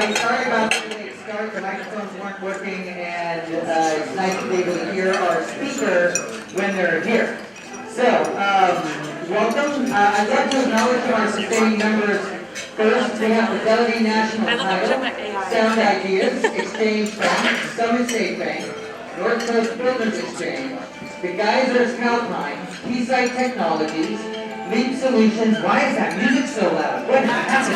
everybody. Sorry about the late start. The microphones weren't working, and it's nice to be able to hear our speaker when they're here. So, welcome. I'd like to acknowledge our sustaining members first. We have Fidelity National Title, Sound Ideas, Exchange Bank, Summit State Bank, North Coast Builders Exchange, the Geysers Calpine, Keysight Technologies, Leap Solutions. Why is that music so loud? What happened?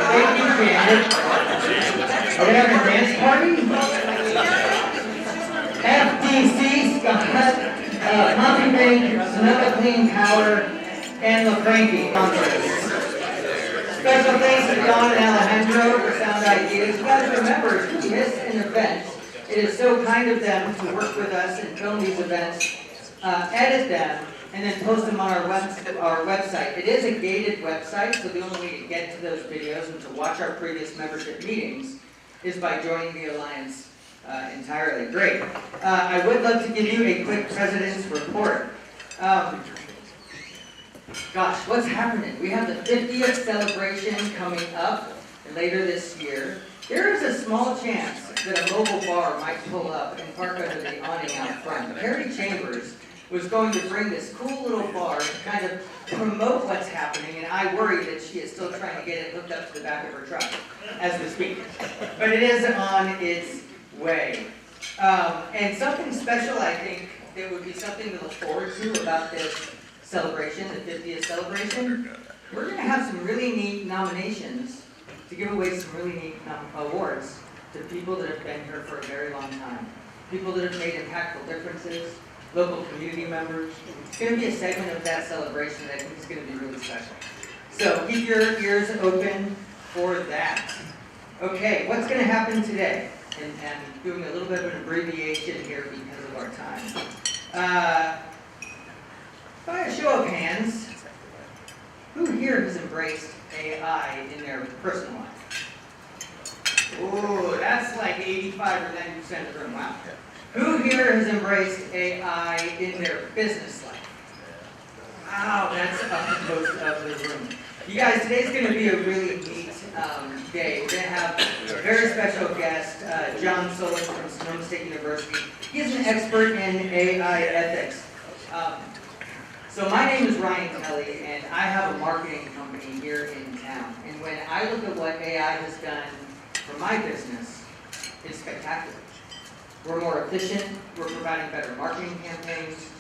Thank you, Janet. Are we having a dance party? FDC, Scott, Coffee Bank, Sonoma Clean Power, and LaFranchi. Special thanks to Don and Alejandro for Sound Ideas. You guys remember, if you miss an event, it is so kind of them to work with us and film these events, edit them, and then post them on our website. It is a gated website, so the only way to get to those videos and to watch our previous membership meetings is by joining the Alliance entirely. Great. I would love to give you a quick President's Report. Gosh, what's happening? We have the 50th celebration coming up later this year. There is a small chance that a mobile bar might pull up and park under the awning out front. Harry Chambers was going to bring this cool little bar to kind of promote what's happening, and I worry that she is still trying to get it hooked up to the back of her truck as we speak. But it is on its way. And something special, I think, that would be something to look forward to about this celebration, the 50th celebration. We're going to have some really neat nominations to give away some really neat awards to people that have been here for a very long time, people that have made impactful differences, local community members. It's going to be a segment of that celebration that I think is going to be really special. So keep your ears open for that. Okay, what's going to happen today? And doing a little bit of an abbreviation here because of our time. By a show of hands, who here has embraced AI in their personal life? Oh, that's like 85 or 90% of the room. Wow. Who here has embraced AI in their business life? Wow, that's up to most of the room. You guys, today's going to be a really neat day. We're going to have a very special guest, John Solich from Sonoma State University. He's an expert in AI ethics. So my name is Ryan Kelly, and I have a marketing company here in town. And when I look at what AI has done for my business, it's spectacular. We're more efficient, we're providing better marketing campaigns.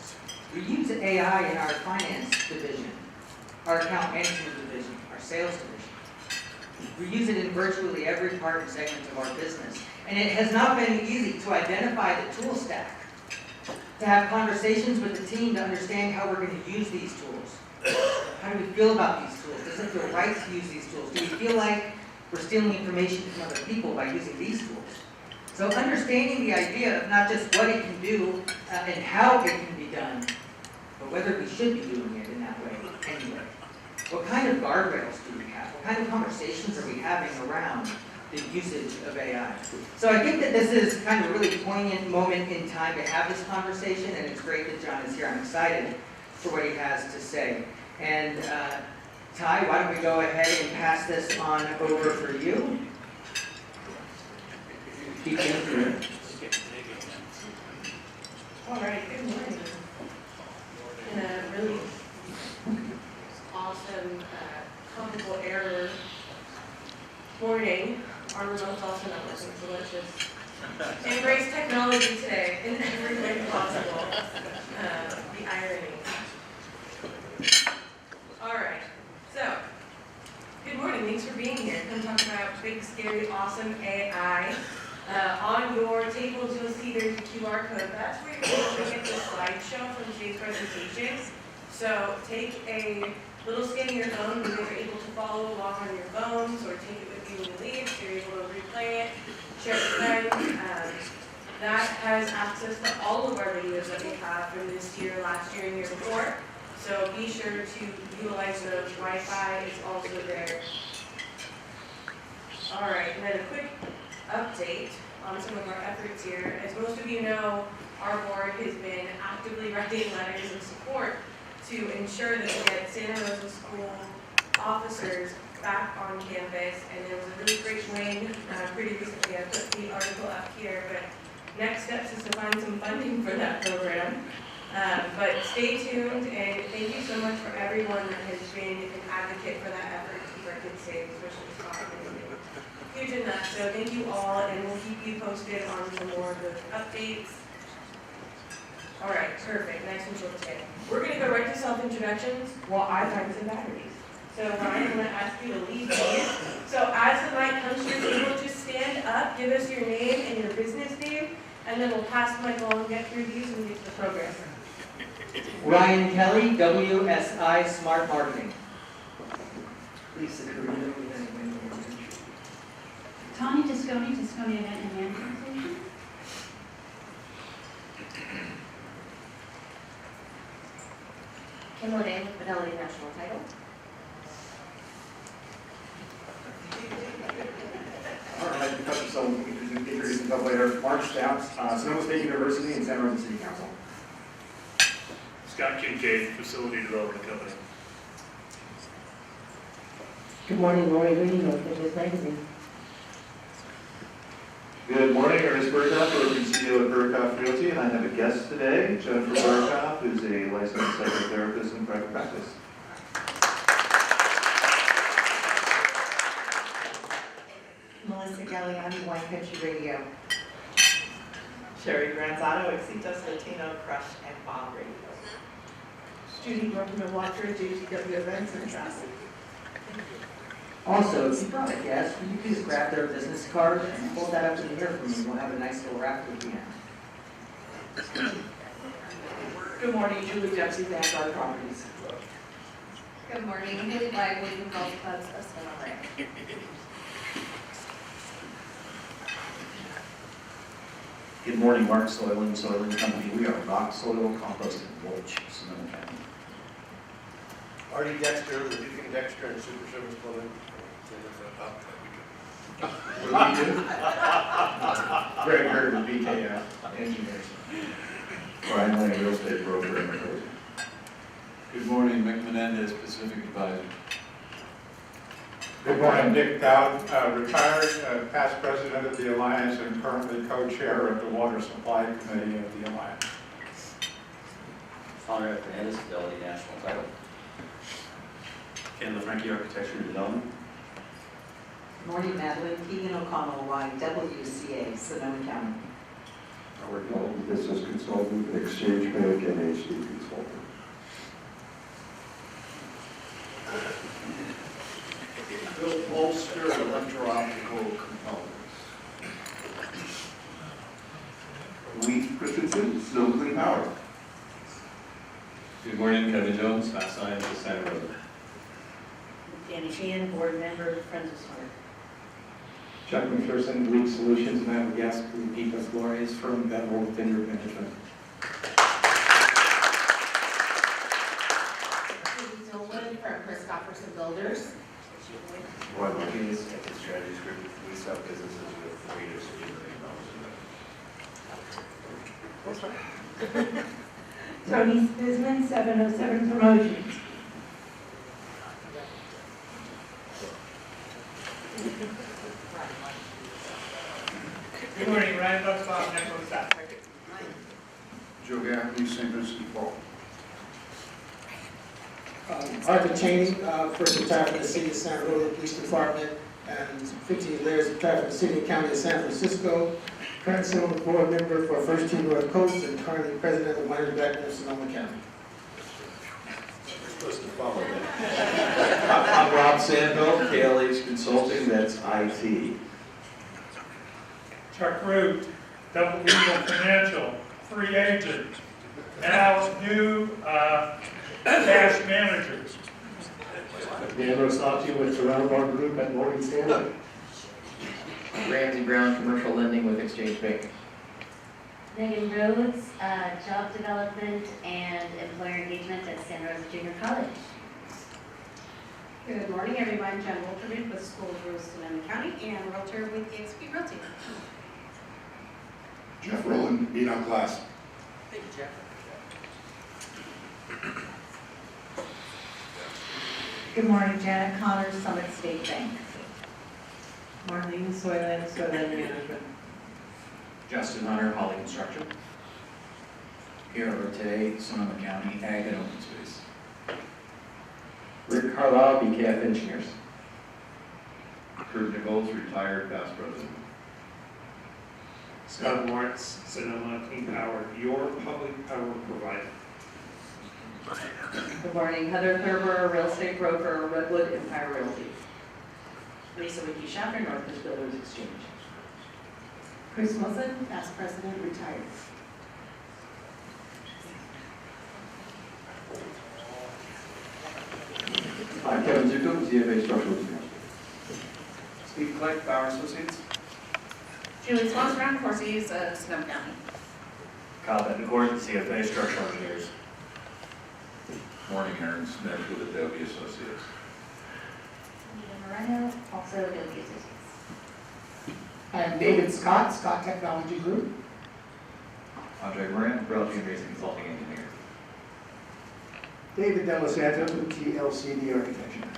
We use AI in our finance division, our account management division, our sales division. We use it in virtually every part and segment of our business. And it has not been easy to identify the tool stack, to have conversations with the team to understand how we're going to use these tools. How do we feel about these tools? Does it feel right to use these tools? Do we feel like we're stealing information from other people by using these tools? So understanding the idea of not just what it can do and how it can be done, but whether we should be doing it in that way anyway. What kind of guardrails do we have? What kind of conversations are we having around the usage of AI? So I think that this is kind of a really poignant moment in time to have this conversation, and it's great that John is here. I'm excited for what he has to say. And Ty, why don't we go ahead and pass this on over for you? All right, good morning. And a really awesome, comical error morning. Our remote's also not working, so let's just embrace technology today in every way possible. The irony. All right, so good morning. Thanks for being here. Come talk about big, scary, awesome AI. On your tables, you'll see there's a QR code. That's where you're going to get the slideshow from today's presentation. So take a little scan of your phone. You guys are able to follow along on your phones or take it with you when you leave. So you're able to replay it, share it with friends. That has access to all of our videos that we have from this year, last year, and year before. So be sure to utilize those. Wi-Fi is also there. All right, and then a quick update on some of our efforts here. As most of you know, our board has been actively writing letters of support to ensure that we get Santa Rosa School officers back on campus, and there was a really great win pretty recently. I put the article up here, but next steps is to find some funding for that program. But stay tuned, and thank you so much for everyone that has been an advocate for that effort to keep our kids safe, especially Scott. Huge in that, so thank you all, and we'll keep you posted on some more of those updates. All right, perfect, nice and short today. We're gonna go right to self-introductions while I find some batteries. So Ryan, I'm gonna ask you to lead these. So as the mic comes to your table, just stand up, give us your name and your business name, and then we'll pass the mic along, get through these, and get to the program. Ryan Kelly, WSI Smart Marketing. Lisa Carino. Tony Tisconi, Tisconi Event and Management Solutions. Kim O'Day with Fidelity National Title. All right, because of some introduce myself later. Mark Stapps, Sonoma State University and Santa Rosa City Council. Scott Kincaid, Facility Development Company. Good morning, Lori Green, North Business Magazine. Good morning, Ernest Burkhoff, Program CEO at Burkhoff Realty, and I have a guest today, Jennifer Burkhoff, who's a licensed psychotherapist in private practice. Melissa Kelly on Wine Country Radio. Sherry Granzato, Exitos Latino, Crush, and Bob Radio. Judy Brooklyn Walker, JGW Events and Travel. Also, if you brought a guest, would you please grab their business card and hold that up to the air for me? We'll have a nice little raffle at the end. Good morning, Julie Dempsey, Vanguard Properties. Good morning, Haley Lively from Golf Clubs of Sonoma. Good morning, Mark Soylent, Soylent Company. We are rock soil, compost, and mulch, Sonoma County. Artie Dexter, the Duke Dexter and Super Service Plumbing. What do we do? Greg Hurd with BKF Engineers. Brian Lane, real estate broker and recruiter. Good morning, Mick Menendez, Pacific Advisor. Good morning, Dick Dowd, retired past president of the Alliance and currently co-chair of the Water Supply Committee of the Alliance. Conrad Fernandez, Fidelity National Title. Ken LaFranchi, Architecture and Development. Morning, Madeline Keegan O'Connell, YWCA, Sonoma County. Howard Dalton, business consultant, Exchange Bank, and HD consultant. Bill Bolster, Electro-Optical Components. Lee Christensen, Snow Clean Power. Good morning, Kevin Jones, Fast Science of Santa Rosa. Danny Sheehan, Board Member, Friends of Smart. Chuck McPherson, League Solutions, and I have a guest, Deepa Flores from Bevel Vineyard Management. Judy Zolan from Christopherson Builders. Roy Martinez, Exit Strategies Group. We sell businesses with readers and $1 million. Tony Spizman, 707 Promotions. Good morning, Ryan Bucksbaum, Network Staff. Joe Gaffney, St. Vincent de Paul. Arthur Cheney, first retired from the City of Santa Rosa Police Department, and 15 years retired from the City and County of San Francisco. Current Sonoma Board Member for First Team North Coast, and currently President of the Miners Veteran of Sonoma County. We're supposed to follow that. I'm Rob Sandville, KLH Consulting, that's IT. Chuck Root, Double Eagle Financial, free agent, now new cash manager. Dan Rosati with Toronto Bar Group at Morgan Stanley. Ramsey Brown, Commercial Lending with Exchange Bank. Megan Rhodes, Job Development and Employer Engagement at Santa Rosa Junior College. Good morning, everyone. Jen Wolterman with School of Rules, Sonoma County, and Realtor with eXp Realty. Jeff Rowland, Enoch Glass. Thank you, Jeff. Good morning, Janet Connors, Summit State Bank. Marlene Soyland, Soyland Management. Justin Hunter, Holly Construction. Pierre Rote, Sonoma County, Ag and Open Space. Rick Carlisle, BKF Engineers. Kurt Nichols, retired past president. Scott Lawrence, Sonoma Clean Power, your public power provider. Good morning, Heather Thurber, real estate broker, Redwood Empire Realty. Lisa Wiki Shopper, Northwest Builders Exchange. Chris Wilson, past president, retired. I'm Kevin Zuko, ZFA Structural Engineers. Steve Clark, Bauer Associates. Julie Swanson, Ground Forces, Sonoma County. Kyle Bettencourt, CFA Structural Engineers. Morning, Aaron Smith with Adobe Associates. Nina Moreno, also Adobe Associates. I'm David Scott, Scott Technology Group. Andre Moran, Realty and Racing Consulting Engineer. David Della Santos with TLCD Architecture.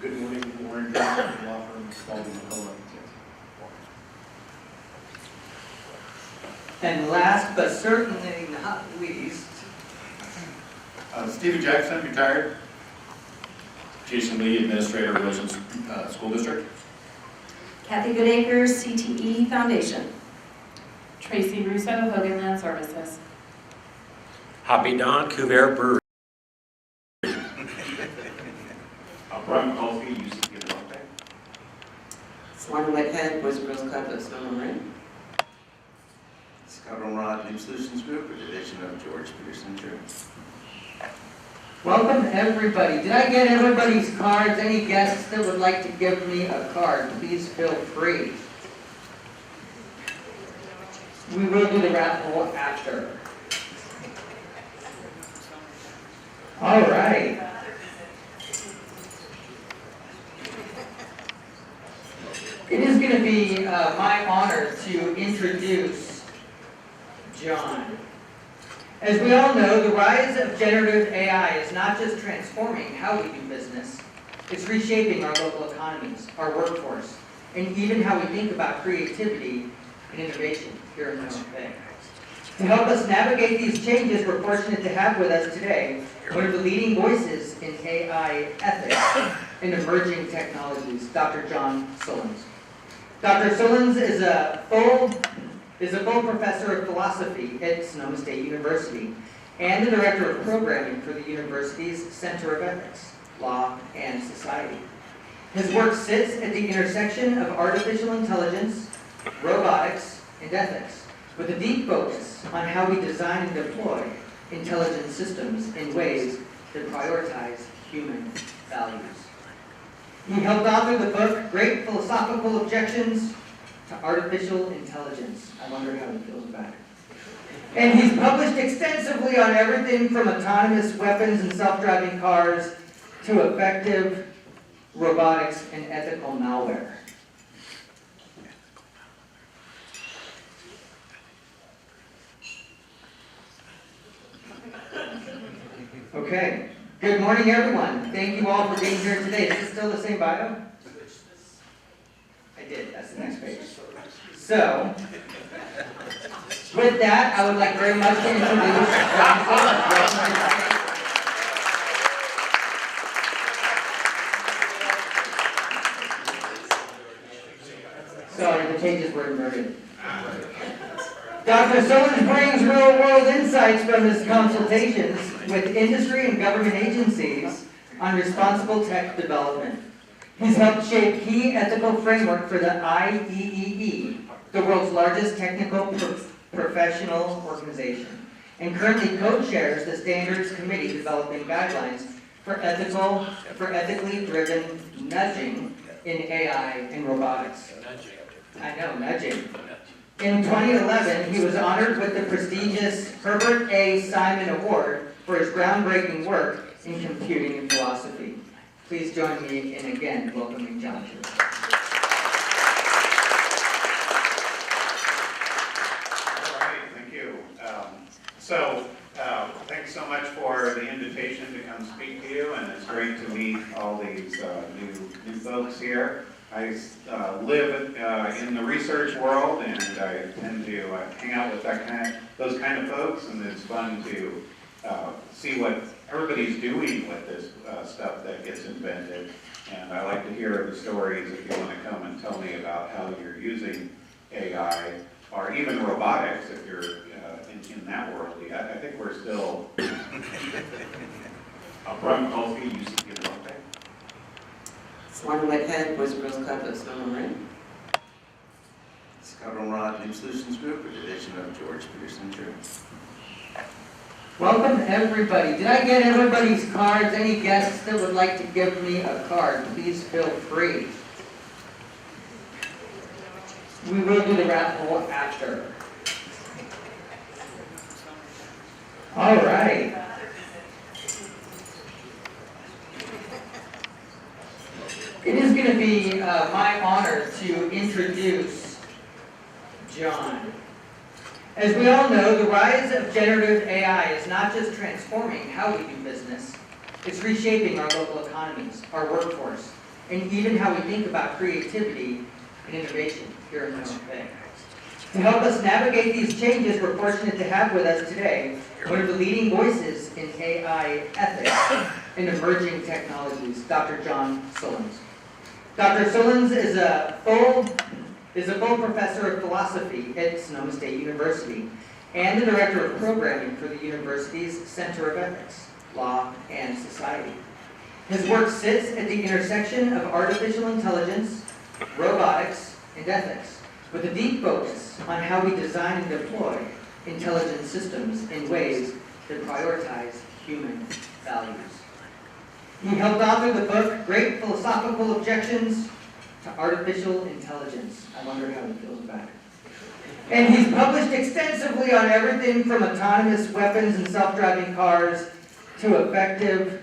Good morning, Warren Johnson, law firm, Spalding McCullough. And last but certainly not least, Stephen Jackson, retired. Jason Lee, Administrator, Rosen School District. Kathy Goodacre, CTE Foundation. Tracy Russo, Hogan Land Services. Hoppy Don, Cuvert Brewery. Brian Colby, UCP of North Bay. Swan Whitehead, Boys and Girls Club of Sonoma Marin. Scott Romrod, Lead Solutions Group, a division of George Peterson Insurance. welcome everybody. Did I get everybody's cards? Any guests that would like to give me a card, please feel free. We will do the raffle after. All right. It is going to be my honor to introduce John. As we all know, the rise of generative AI is not just transforming how we do business, it's reshaping our local economies, our workforce, and even how we think about creativity and innovation here in North Bay. To help us navigate these changes, we're fortunate to have with us today one of the leading voices in AI ethics and emerging technologies, Dr. John Sullins. Dr. Sullins is a full professor of philosophy at Sonoma State University and the director of programming for the university's Center of Ethics, Law, and Society. His work sits at the intersection of artificial intelligence, robotics, and ethics, with a deep focus on how we design and deploy intelligent systems in ways that prioritize human values. He helped author the book, Great Philosophical Objections to Artificial Intelligence. I wonder how he feels about it. And he's published extensively on everything from autonomous weapons and self-driving cars to effective robotics and ethical malware. Okay. Good morning, everyone. Thank you all for being here today. Is this still the same bio? I did. That's the next page. So, with that, I would like very much to introduce John Sullins. Sorry, the pages were inverted. Dr. Sullins brings real-world insights from his consultations with industry and government agencies on responsible tech development. He's helped shape key ethical framework for the IEEE, the world's largest technical professional organization, and currently co-chairs the Standards Committee developing guidelines for ethically driven nudging in AI and robotics. I know, nudging. In 2011, he was honored with the prestigious Herbert A. Simon Award for his groundbreaking work in computing and philosophy. Please join me in again welcoming John. All right, thank you. Thanks so much for the invitation to come speak to you, and it's great folks here. I live in the research world, and I tend to hang out with those kind of folks, and it's fun to see what everybody's doing with this stuff that gets invented. And I like to hear the stories if you want to come and tell me about how you're using AI or even robotics if you're in that world. I think we're still. Brian Colby used to be a robotic. Swan Whitehead, Boys and Girls Club of Sonoma Marin. Scott O'Rod, Name Solutions Group, a division of George Peterson Insurance. Welcome, everybody. Did I get everybody's cards? Any guests that would like to give me a card, please feel free. We will do the raffle after. All right. It is going to be my honor to introduce John. As we all know, the rise of generative AI is not just transforming how we do business, it's reshaping our local economies, our workforce, and even how we think about creativity and innovation here in North Bay. To help us navigate these changes, we're fortunate to have with us today one of the leading voices in AI ethics and emerging technologies, Dr. John Sullins. Dr. Sullins is a full professor of philosophy at Sonoma State University and the director of programming for the university's Center of Ethics, Law, and Society. His work sits at the intersection of artificial intelligence, robotics, and ethics, with a deep focus on how we design and deploy intelligent systems in ways that prioritize human values. He helped author the book, Great Philosophical Objections to Artificial Intelligence. I wonder how he feels about it. And he's published extensively on everything from autonomous weapons and self-driving cars to effective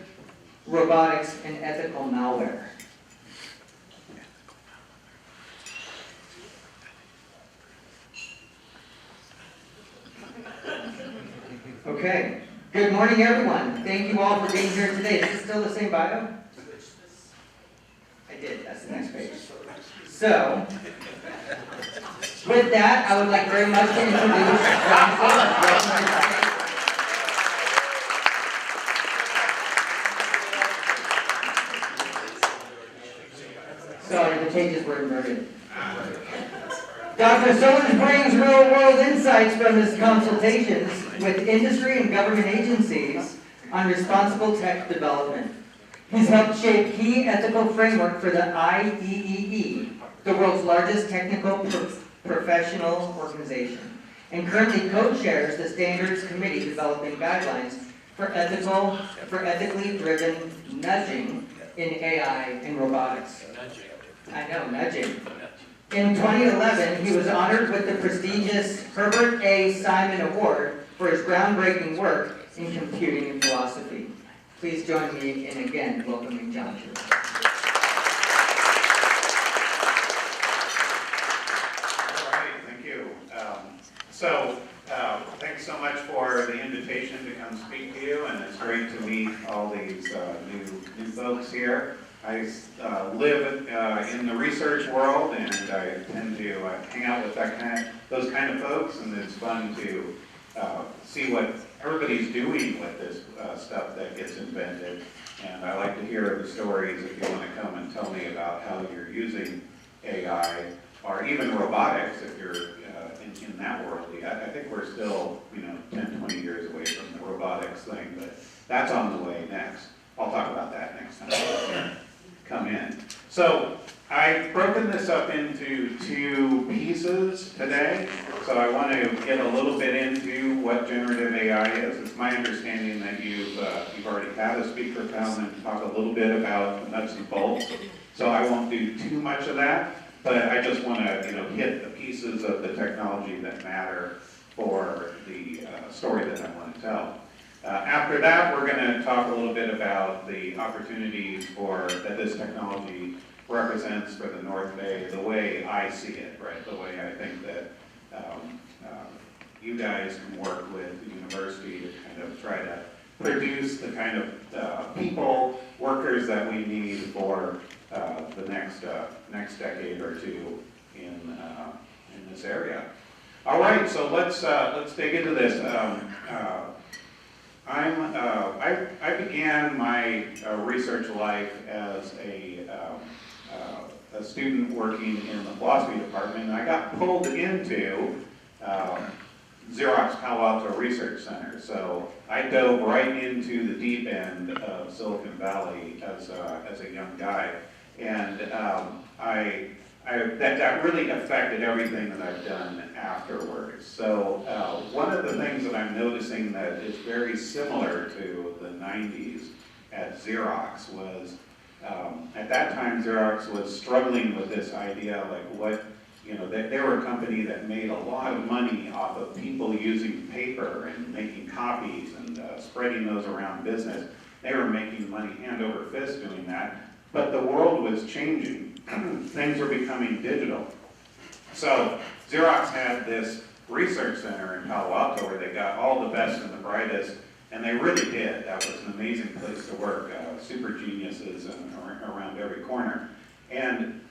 robotics and ethical malware. Okay. Good morning, everyone. Thank you all for being here today. Is this still the same bio? I did. That's the next page. So, with that, I would like very much to introduce John Sullins. Sorry, the pages were inverted. Dr. Sullins brings real-world insights from his consultations with industry and government agencies on responsible tech development. He's helped shape key ethical framework for the IEEE, the world's largest technical professional organization, and currently co-chairs the Standards Committee developing guidelines for ethically driven nudging in AI and robotics. I know, nudging. In 2011, he was honored with the prestigious Herbert A. Simon Award for his groundbreaking work in computing and philosophy. Please join me in again welcoming John. Thank you. Thanks so much for the invitation to come speak to you, and it's great to meet all these new folks here. I live in the research world, and I tend to hang out with those kind of folks, and it's fun to see what everybody's doing with this stuff that gets invented. And I like to hear the stories if you want to come and tell me about how you're using AI or even robotics if you're in that world. I think we're still 10, 20 years away from the robotics thing, but that's on the way next. I'll talk about that next time. Come in. So I've broken this up into two pieces today. So I want to get a little bit into what generative AI is. It's my understanding that you've already had a speaker come and talk a little bit about the nuts and bolts. So I won't do too much of that, but I just want to hit the pieces of the technology that matter for the story that I want to tell. After that, we're going to talk a little bit about the opportunities that this technology represents for the North Bay, the way I see it, right? The way I think that you guys can work with the university to kind of try to produce the kind of people, workers that we need for the next decade or two in this area. All right, so let's dig into this. I began my research life as a student working in the philosophy department, and I got pulled into Xerox Palo Alto Research Center. So I dove right into the deep end of Silicon Valley as a young guy, and that really affected everything that I've done afterwards. So one of the things that I'm noticing that is very similar to the 90s at Xerox was, at that time Xerox was struggling with this idea, like what, you know, they were a company that made a lot of money off of people using paper and making copies and spreading those around business. They were making money hand over fist doing that, but the world was changing. Things were becoming digital. So Xerox had this research center in Palo Alto where they got all the best and the brightest, and they really did. That was an amazing place to work, super geniuses around every corner. And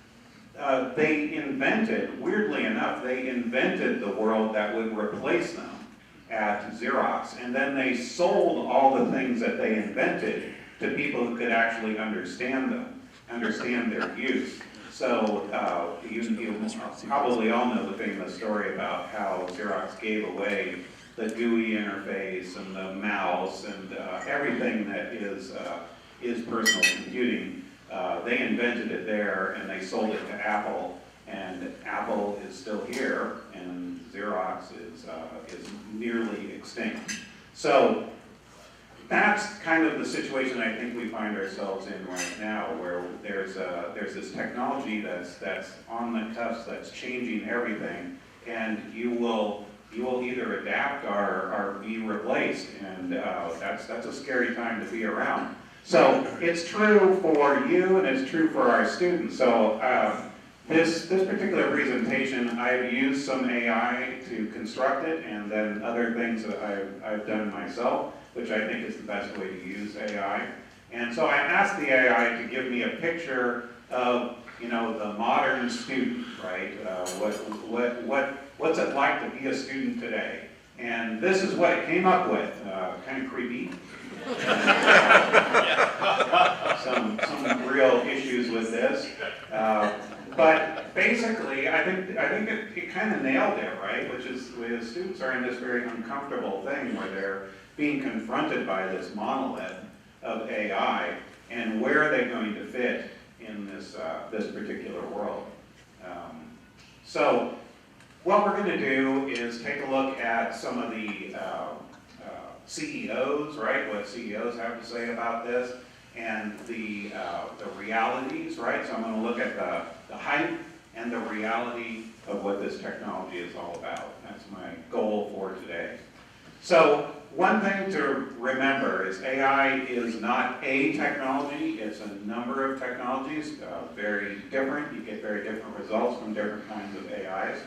they invented, weirdly enough, they invented the world that would replace them at Xerox, and then they sold all the things that they invented to people who could actually understand them, understand their use. So you probably all know the famous story about how Xerox gave away the GUI interface and the mouse and everything that is personal computing. They invented it there and they sold it to Apple, and Apple is still here, and Xerox is nearly extinct. So that's kind of the situation I think we find ourselves in right now, where there's this technology that's on the cusp, that's changing everything, and you will either adapt or be replaced, and that's a scary time to be around. So it's true for you, and it's true for our students. So this particular presentation, I've used some AI to construct it, and then other things that I've done myself, which I think is the best way to use AI. And so I asked the AI to give me a picture of, you know, the modern student, right? What's it like to be a student today? And this is what it came up with. Kind of creepy. Some real issues with this. But basically, I think it kind of nailed it, right? Which is, where the students are in this very uncomfortable thing where they're being confronted by this monolith of AI, and where are they going to fit in this particular world? So what we're going to do is take a look at some of the CEOs, right? What CEOs have to say about this, and the realities, right? So I'm going to look at the hype and the reality of what this technology is all about. That's my goal for today. So one thing to remember is AI is not a technology, it's a number of technologies, very different. You get very different results from different kinds of AIs.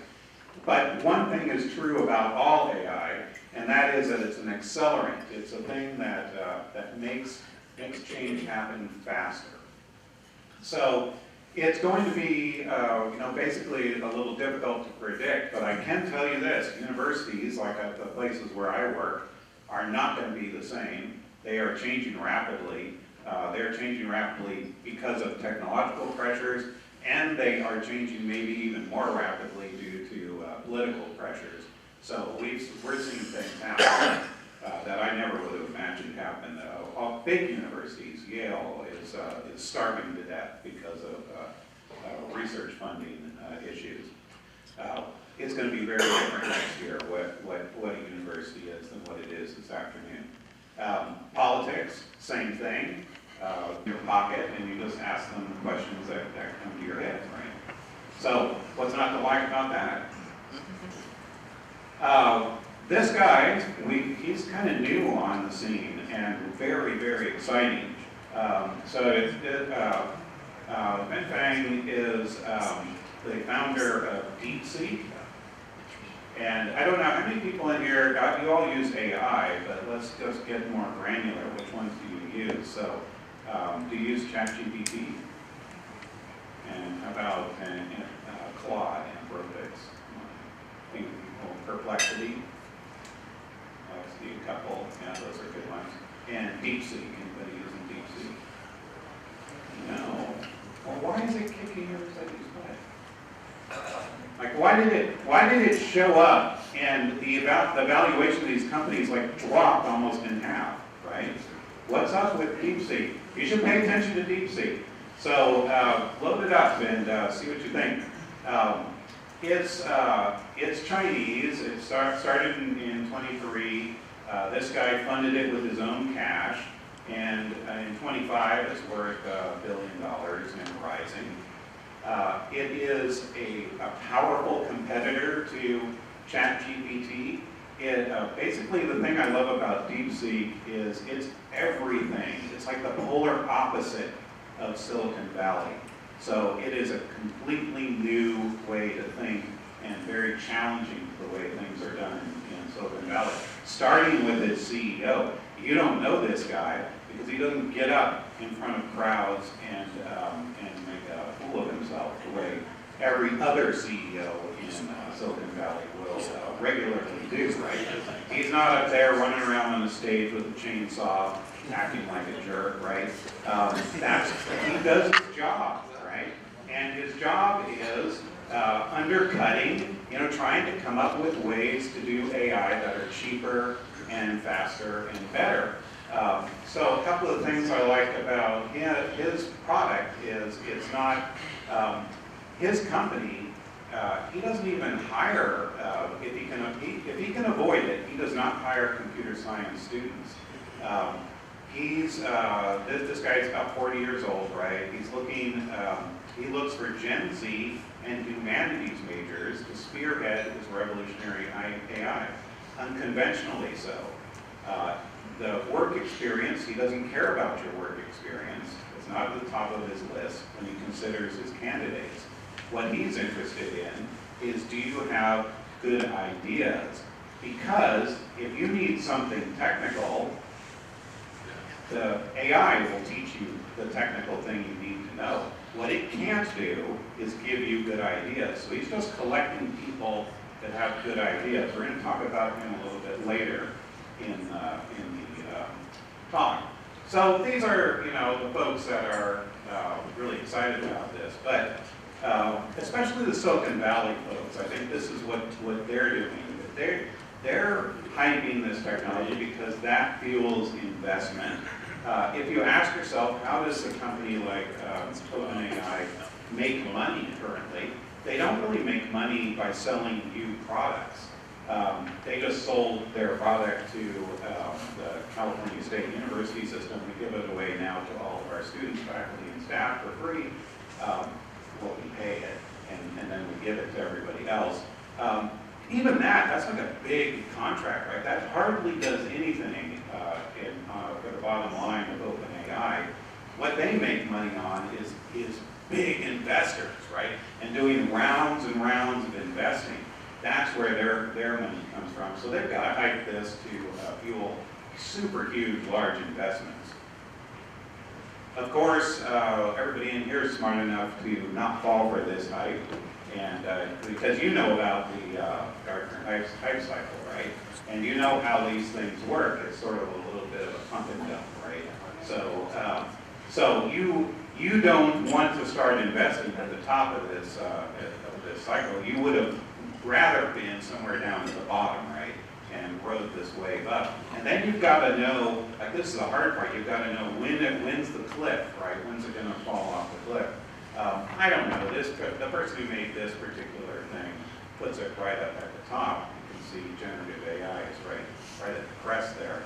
But one thing is true about all AI, and that is that it's an accelerant. It's a thing that makes change happen faster. So it's going to be, basically a little difficult to predict, but I can tell you this: universities, like at the places where I work, are not going to be the same. They are changing rapidly. They're changing rapidly because of technological pressures, and they are changing maybe even more rapidly due to political pressures. So we're seeing things happen that I never would have imagined happen. Big universities, Yale is starving to death because of research funding issues. It's going to be very different next year what a university is than what it is this afternoon. Politics, same thing. In your pocket, and you just ask them the questions that come to your head, right? So what's not to like about that? This guy, he's kind of new on the scene and very, very exciting. Feng is the founder of DeepSeek. And I don't know how many people in here, you all use AI, but let's just get more granular. Which ones do you use? So, do you use ChatGPT? and about Claude and Brookix. Perplexity. That's the couple. Yeah, those are good ones. And DeepSeek. Anybody using DeepSeek? No. Well, why is it kicking yours like these butt? Like, why did it show up and the valuation of these companies like dropped almost in half, right? What's up with DeepSeek? You should pay attention to DeepSeek. So load it up and see what you think. It's Chinese. It started in 23. This guy funded it with his own cash, and in 25 it's worth $1 billion and rising. It is a powerful competitor to ChatGPT. Basically, the thing I love about DeepSeek is it's everything. It's like the polar opposite of Silicon Valley. So it is a completely new way to think and very challenging to the way things are done in Silicon Valley. Starting with its CEO. You don't know this guy because he doesn't get up in front of crowds and make a fool of himself the way every other CEO in Silicon Valley will regularly do, right? He's not up there running around on the stage with a chainsaw acting like a jerk, right? He does his job, right? And his job is undercutting, trying to come up with ways to do AI that are cheaper and faster and better. So a couple of things I like about his product is it's not, his company, he doesn't even hire, if he can avoid it, he does not hire computer science students. This guy's about 40 years old, right? He's looking, he looks for Gen Z and humanities majors to spearhead his revolutionary AI, unconventionally so. The work experience, he doesn't care about your work experience. It's not at the top of his list when he considers his candidates. What he's interested in is, do you have good ideas? Because if you need something technical, the AI will teach you the technical thing you need to know. What it can't do is give you good ideas. So he's just collecting people that have good ideas. We're going to talk about him a little bit later in the talk. So these are, the folks that are really excited about this. But especially the Silicon Valley folks, I think this is what they're doing. They're hyping this technology because that fuels investment. If you ask yourself, how does a company like OpenAI make money currently? They don't really make money by selling you products. They just sold their product to the California State University system. We give it away now to all of our students, faculty, and staff for free. Well, we pay it, and then we give it to everybody else. Even that's like a big contract, right? That hardly does anything for the bottom line of OpenAI. What they make money on is big investors, right? And doing rounds and rounds of investing. That's where their money comes from. So they've got to hype this to fuel super huge, large investments. Of course, everybody in here is smart enough to not fall for this hype, and because you know about the Gartner hype cycle, right? And you know how these things work. It's sort of a little bit of a pump and dump, right? So you don't want to start investing at the top of this cycle. You would have rather been somewhere down at the bottom, right? And rode this wave up. And then you've got to know, like this is the hard part, you've got to know when's the cliff, right? When's it going to fall off the cliff? I don't know. The person who made this particular thing puts it right up at the top. You can see generative AI is right at the crest there,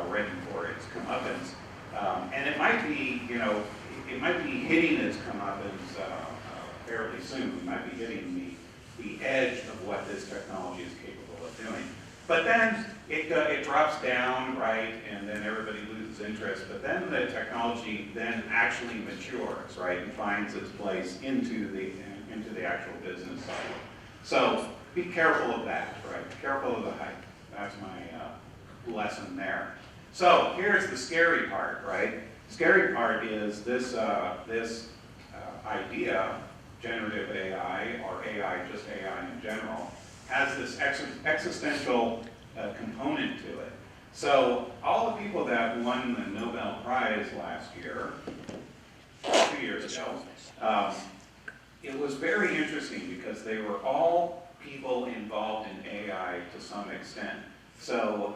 ready for its comeuppance. And it might be, it might be hitting its comeuppance fairly soon. It might be hitting the edge of what this technology is capable of doing. But then it drops down, right, and then everybody loses interest. But then the technology then actually matures, right, and finds its place into the actual business cycle. So be careful of that, right? Be careful of the hype. That's my lesson there. So here's the scary part, right? Scary part is this idea, generative AI, or AI, just AI in general, has this existential component to it. So all the people that won the Nobel Prize last year, 2 years ago, it was very interesting because they were all people involved in AI to some extent. So,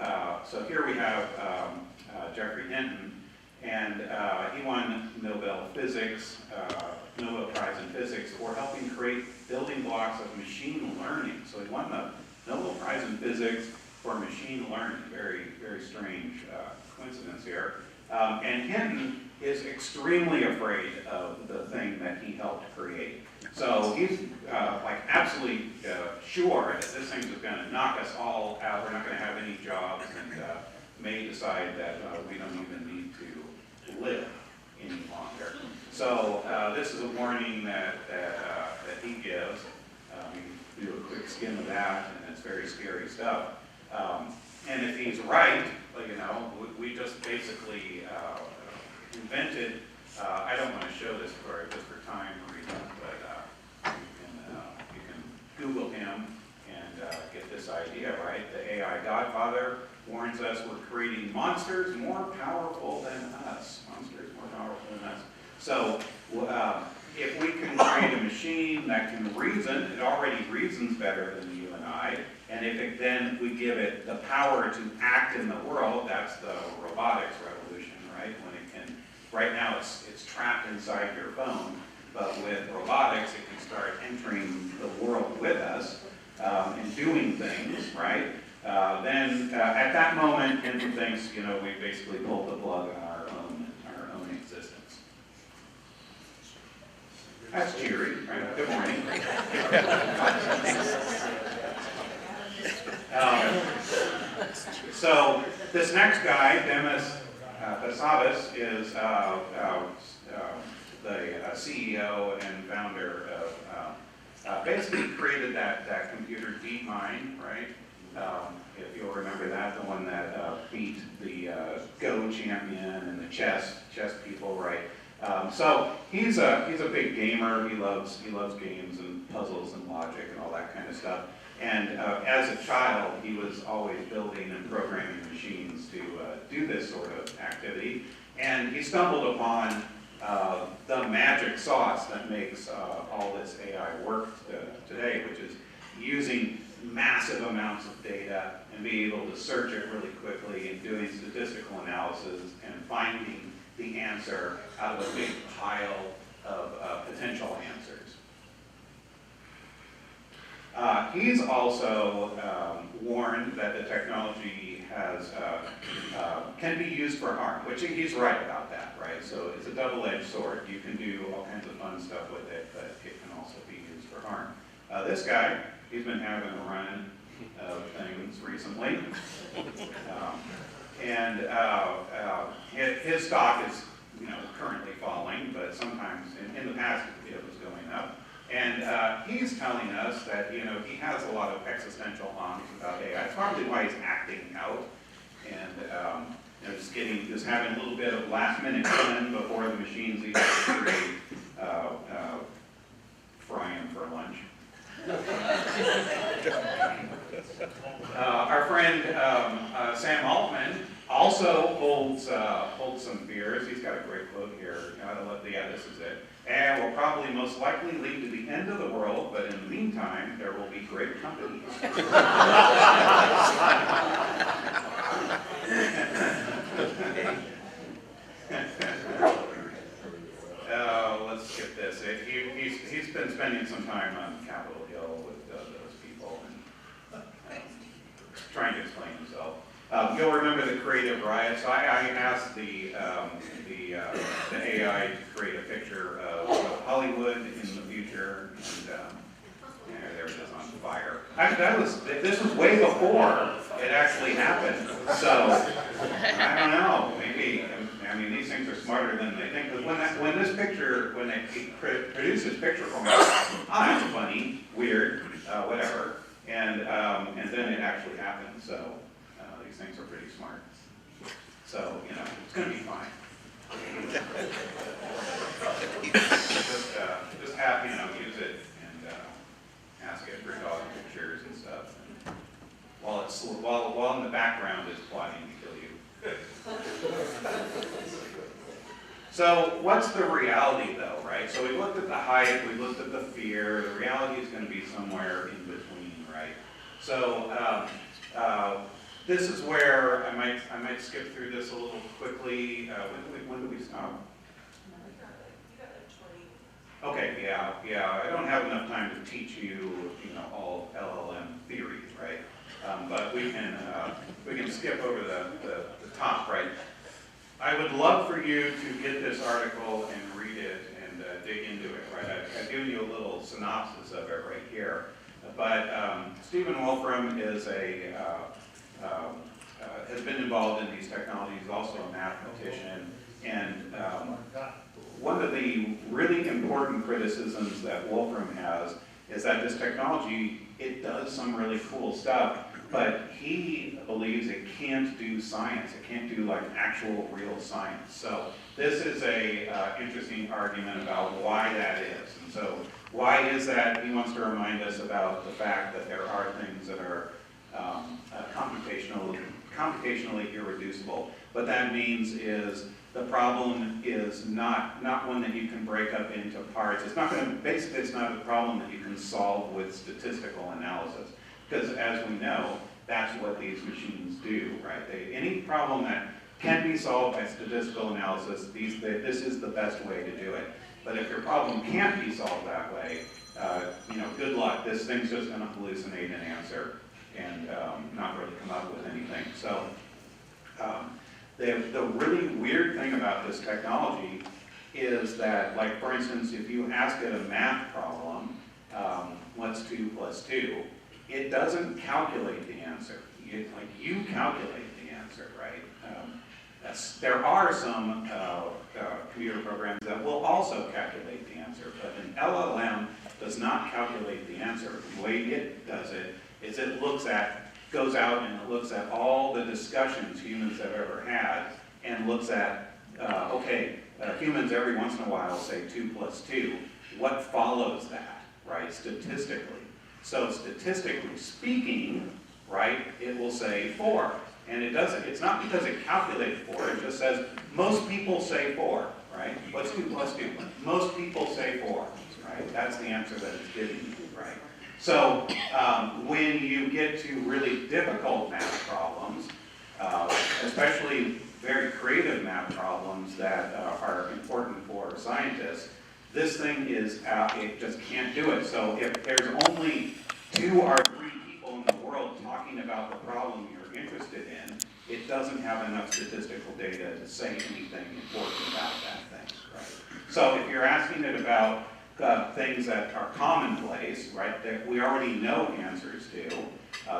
so here we have Jeffrey Hinton, and he won Nobel Nobel Prize in Physics for helping create building blocks of machine learning. So he won the Nobel Prize in Physics for machine learning. Very, very strange coincidence here. And Hinton is extremely afraid of the thing that he helped create. So he's like absolutely sure that this thing is going to knock us all out. We're not going to have any jobs, and may decide that we don't even need to live any longer. So this is a warning that he gives. We do a quick skim of that, and it's very scary stuff. And if he's right, you know, we just basically invented. I don't want to show this just for time reasons, but you can Google him and get this idea, right? The AI Godfather warns us we're creating monsters more powerful than us. Monsters more powerful than us. So if we can create a machine that can reason, it already reasons better than you and I, and if it, then we give it the power to act in the world, that's the robotics revolution, right? When it can, right now it's trapped inside your phone, but with robotics it can start entering the world with us and doing things, right? Then at that moment, Hinton thinks, you know, we basically pulled the plug on our own existence. That's cheery, right? Good morning. So this next guy, Demis Hassabis, is the CEO and founder of, basically created that computer DeepMind, right? If you'll remember that, the one that beat the Go champion and the chess people, right? So he's a big gamer. He loves games and puzzles and logic and all that kind of stuff. And as a child, he was always building and programming machines to do this sort of activity. And he stumbled upon the magic sauce that makes all this AI work today, which is using massive amounts of data and being able to search it really quickly and doing statistical analysis and finding the answer out of a big pile of potential answers. He's also warned that the technology can be used for harm, which he's right about that, right? So it's a double-edged sword. You can do all kinds of fun stuff with it, but it can also be used for harm. This guy, he's been having a run of things recently. His stock is, you know, currently falling, but sometimes in the past it was going up. And he's telling us that, you know, he has a lot of existential angst about AI. It's probably why he's acting out and you know, just having a little bit of last-minute fun before the machines even create frying for lunch. Our friend Sam Altman also holds some fears. He's got a great quote here. Yeah, this is it. And will probably most likely lead to the end of the world, but in the meantime, there will be great companies. Let's skip this. He's been spending some time on Capitol Hill with those people and trying to explain himself. You'll remember the creative riot. So I asked the AI to create a picture of Hollywood in the future, and there it is on fire. This was way before it actually happened. So I don't know. Maybe, I mean, these things are smarter than they think. Because when they produce this picture from us, that's funny, weird, whatever, and then it actually happens. So these things are pretty smart. So, you know, it's going to be fine. Just have, use it and ask it for dog pictures and stuff. And while in the background is plotting to kill you. So what's the reality though, right? So we looked at the hype, we looked at the fear. The reality is going to be somewhere in between, right? So this is where I might skip through this a little quickly. When do we stop? Okay, yeah. I don't have enough time to teach you, all LLM theories, right? But we can skip over the top, right? I would love for you to get this article and read it and dig into it, right? I've given you a little synopsis of it right here. But Stephen Wolfram is has been involved in these technologies, also a mathematician, and one of the really important criticisms that Wolfram has is that this technology, it does some really cool stuff, but he believes it can't do science. It can't do like actual real science. So this is a interesting argument about why that is. And so why is that? He wants to remind us about the fact that there are things that are computationally irreducible. What that means is the problem is not one that you can break up into parts. It's not going to, basically it's not a problem that you can solve with statistical analysis. Because as we know, that's what these machines do, right? Any problem that can be solved by statistical analysis, this is the best way to do it. But if your problem can't be solved that way, good luck. This thing's just going to hallucinate an answer and not really come up with anything. So the really weird thing about this technology is that, like for instance, if you ask it a math problem, what's 2 plus 2, it doesn't calculate the answer. You calculate the answer, right? There are some computer programs that will also calculate the answer, but an LLM does not calculate the answer. The way it does it is it goes out and it looks at all the discussions humans have ever had and looks at, humans every once in a while say 2 plus 2. What follows that, right, statistically? So statistically speaking, right, it will say 4. And it's not because it calculated 4, it just says most people say 4, right? What's 2 plus 2? Most people say 4, right? That's the answer that it's giving you, right? So when you get to really difficult math problems, especially very creative math problems that are important for scientists, this thing it just can't do it. So if there's only 2 or 3 people in the world talking about the problem you're interested in, it doesn't have enough statistical data to say anything important about that thing, right? So if you're asking it about things that are commonplace, right, that we already know answers to,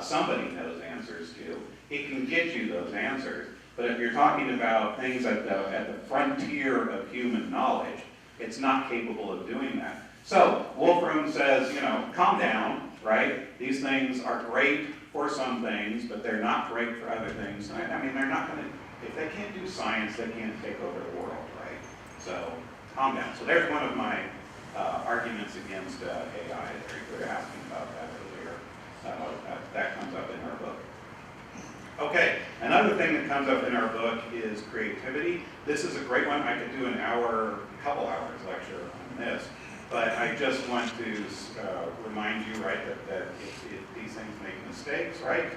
somebody knows answers to, it can get you those answers. But if you're talking about things at the frontier of human knowledge, it's not capable of doing that. So Wolfram says, calm down, right? These things are great for some things, but they're not great for other things. I mean, they're not going to, if they can't do science, they can't take over the world, right? So calm down. So there's one of my arguments against AI. You were asking about that earlier. That comes up in our book. Okay, another thing that comes up in our book is creativity. This is a great one. I could do a couple hours lecture on this, but I just want to remind you, right, that these things make mistakes, right?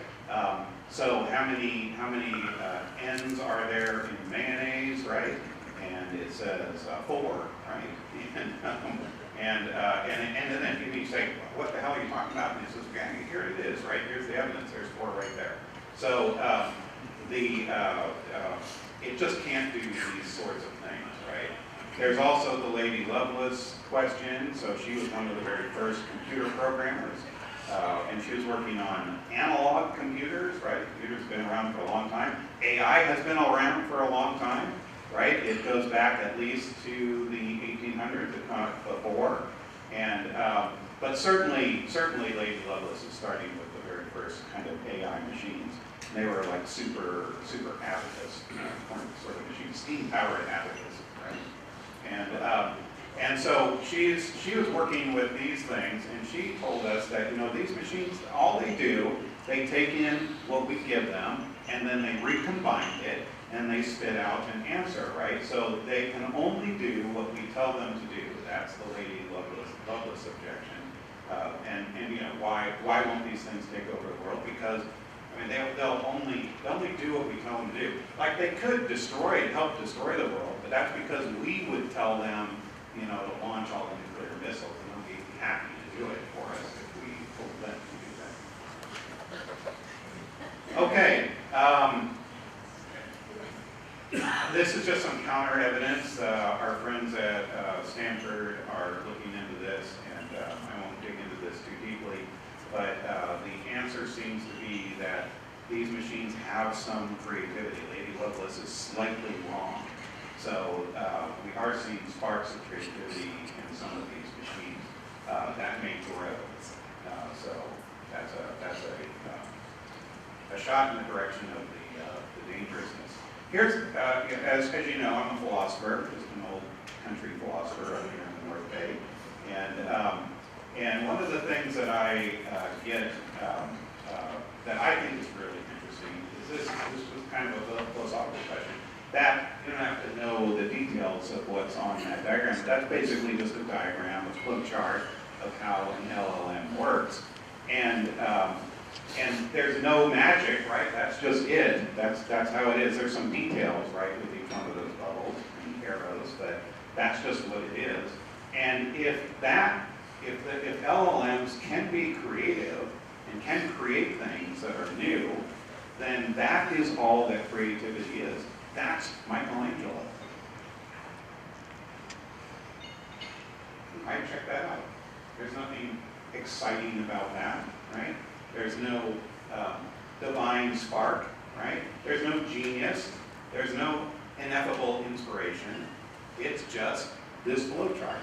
So how many N's are there in mayonnaise, right? And it says 4, right? And then you say, what the hell are you talking about? And it says, okay, here it is, right? Here's the evidence. There's 4 right there. So it just can't do these sorts of things, right? There's also the Lady Lovelace question. So she was one of the very first computer programmers, and she was working on analog computers, right? Computers have been around for a long time. AI has been around for a long time, right? It goes back at least to the 1800s, if not before. And but certainly Lady Lovelace is starting with the very first kind of AI machines. They were like super abacus, sort of machines, steam-powered abacus, right? And so she was working with these things, and she told us that, you know, these machines, all they do, they take in what we give them, and then they recombine it, and they spit out an answer, right? So they can only do what we tell them to do. That's the Lady Lovelace objection. And you know, why won't these things take over the world? Because I mean, they'll only do what we tell them to do. Like they could help destroy the world, but that's because we would tell them, you know, to launch all the nuclear missiles, and they'll be happy to do it for us if we told them to do that. Okay. This is just some counter evidence. Our friends at Stanford are looking into this, and I won't dig into this too deeply, but the answer seems to be that these machines have some creativity. Lady Lovelace is slightly wrong. So we are seeing sparks of creativity in some of these machines that may grow. So that's a shot in the direction of the dangerousness. Here's, as you know, I'm a philosopher, just an old country philosopher up here in the North Bay. And one of the things that I get that I think is really interesting is this was kind of a philosophical question. That, you don't have to know the details of what's on that diagram. That's basically just a diagram, a flow chart of how an LLM works. And there's no magic, right? That's just it. That's how it is. There's some details, right, with each one of those bubbles and arrows, but that's just what it is. And if LLMs can be creative and can create things that are new, then that is all that creativity is. That's Michelangelo. Right? Check that out. There's nothing exciting about that, right? There's no divine spark, right? There's no genius. There's no ineffable inspiration. It's just this flow chart.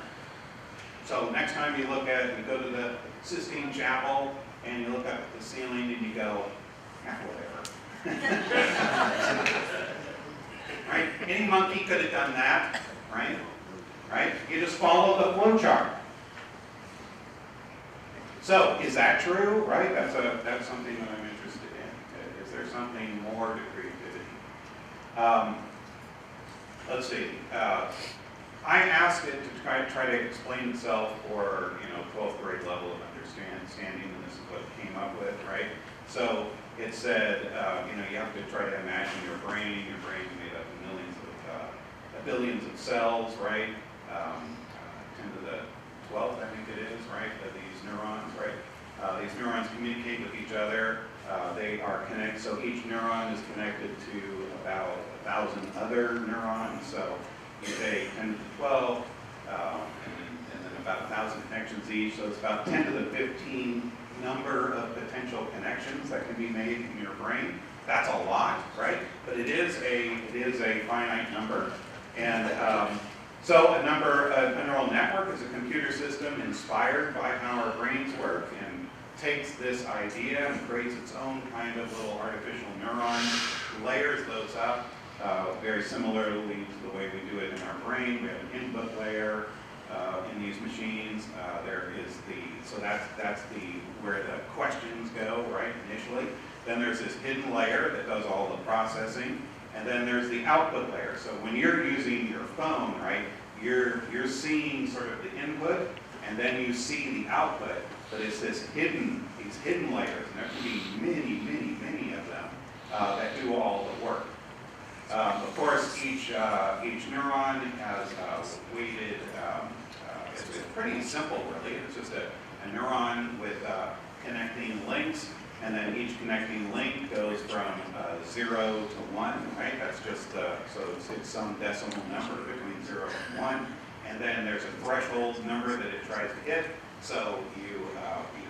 So next time you look at it, you go to the Sistine Chapel and you look up at the ceiling and you go, whatever. Right? Any monkey could have done that, right? Right? You just follow the flow chart. So, is that true? Right? That's something that I'm interested in. Is there something more to creativity? Let's see. I asked it to try to explain itself for 12th grade level of understanding, and this is what it came up with, right? So it said, you have to try to imagine your brain. Your brain is made up of billions of cells, right? 10 to the 12th, I think it is, right? Of these neurons, right? These neurons communicate with each other. They are connected, so each neuron is connected to about 1,000 other neurons. So you take 10 to the 12, and then about 1,000 connections each. So it's about 10 to the 15 number of potential connections that can be made in your brain. That's a lot, right? But it is a finite number. And so a neural network is a computer system inspired by how our brains work and takes this idea and creates its own kind of little artificial neuron, layers those up very similarly to the way we do it in our brain. We have an input layer in these machines. So that's where the questions go, right, initially. Then there's this hidden layer that does all the processing. And then there's the output layer. So when you're using your phone, right, you're seeing sort of the input, and then you see the output. But it's these hidden layers, and there can be many of them that do all the work. Of course, each neuron has weighted. It's pretty simple, really. It's just a neuron with connecting links. And then each connecting link goes from 0 to 1, right? That's just, so it's some decimal number between 0 and 1. And then there's a threshold number that it tries to hit. So you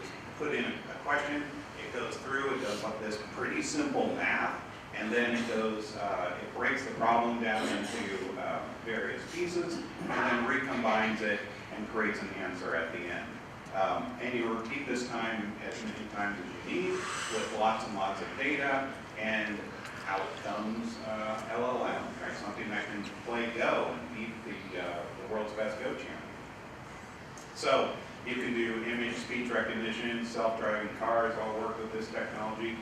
just put in a question, it goes through, it does like this pretty simple math. And then it breaks the problem down into various pieces, and then recombines it and creates an answer at the end. And you repeat this time as many times as you need with lots and lots of data. And out comes LLM, right? Something that can play Go and beat the world's best Go champion. So you can do image, speech recognition, self-driving cars all work with this technology.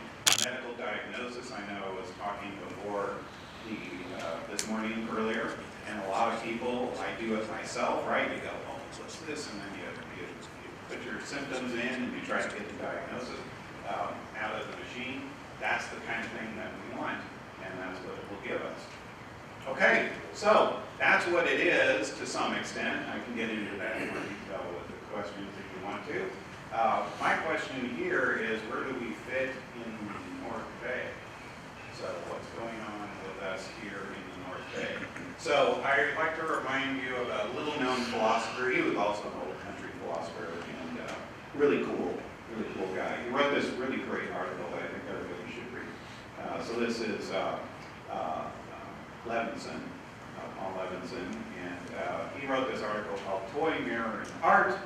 Medical diagnosis, I know I was talking before this morning earlier, and a lot of people, I do it myself, right? You go, oh, what's this? And then you put your symptoms in and you try to get the diagnosis out of the machine. That's the kind of thing that we want, and that's what it will give us. Okay, so that's what it is to some extent. I can get into that in more detail with the questions if you want to. My question here is, where do we fit in the North Bay? So what's going on with us here in the North Bay? So I'd like to remind you of a little-known philosopher. He was also an old country philosopher and really cool guy. He wrote this really great article that I think everybody should read. So this is Levinson, Paul Levinson, and he wrote this article called Toy, Mirror, and Art,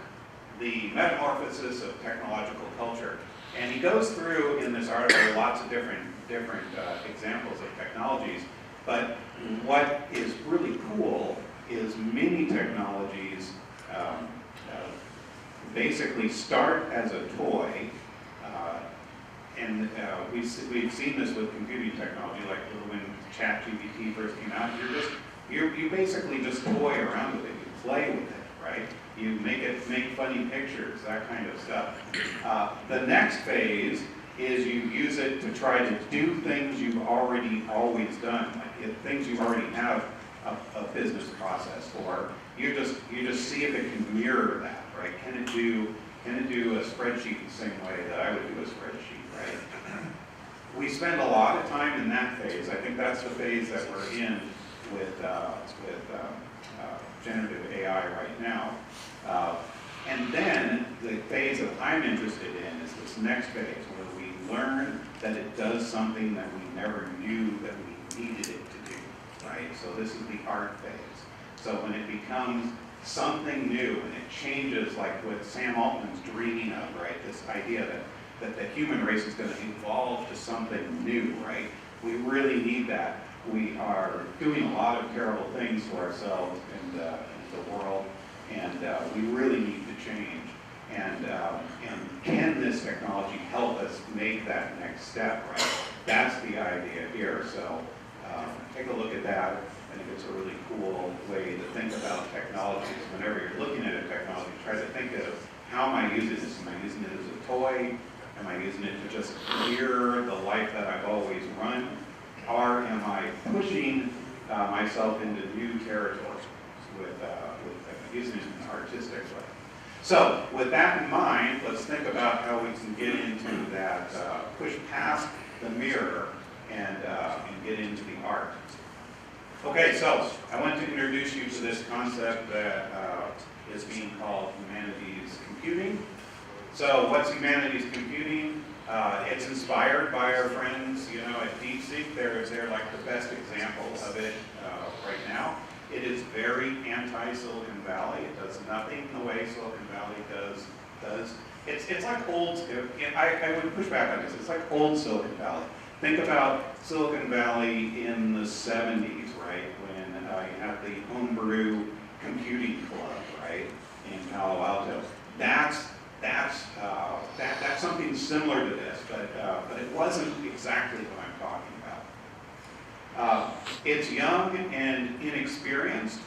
the Metamorphosis of Technological Culture. And he goes through in this article lots of different examples of technologies, but what is really cool is many technologies basically start as a toy, and we've seen this with computing technology, like when ChatGPT first came out. You basically just toy around with it, you play with it, right? You make funny pictures, that kind of stuff. The next phase is you use it to try to do things you've already always done, like things you already have a business process for. You just see if it can mirror that, right? Can it do a spreadsheet the same way that I would do a spreadsheet, right? We spend a lot of time in that phase. I think that's the phase that we're in with generative AI right now. And then the phase that I'm interested in is this next phase where we learn that it does something that we never knew that we needed it to do, right? So this is the art phase. So when it becomes something new and it changes, like what Sam Altman's dreaming of, right? This idea that the human race is going to evolve to something new, right? We really need that. We are doing a lot of terrible things to ourselves and the world, and we really need to change. And can this technology help us make that next step, right? That's the idea here. So take a look at that. I think it's a really cool way to think about technologies. Whenever you're looking at a technology, try to think of, how am I using this? Am I using it as a toy? Am I using it to just mirror the life that I've always run? Or am I pushing myself into new territories with using it in an artistic way? So with that in mind, let's think about how we can get into that, push past the mirror and get into the art. Okay, so I want to introduce you to this concept that is being called humanities computing. So what's humanities computing? It's inspired by our friends, at DeepSeek. They're like the best example of it right now. It is very anti-Silicon Valley. It does nothing the way Silicon Valley does. It's like old. I would push back on this. It's like old Silicon Valley. Think about Silicon Valley in the 70s, right? When you had the homebrew computing club, right, in Palo Alto. That's something similar to this, but it wasn't exactly what I'm talking about. It's young and inexperienced.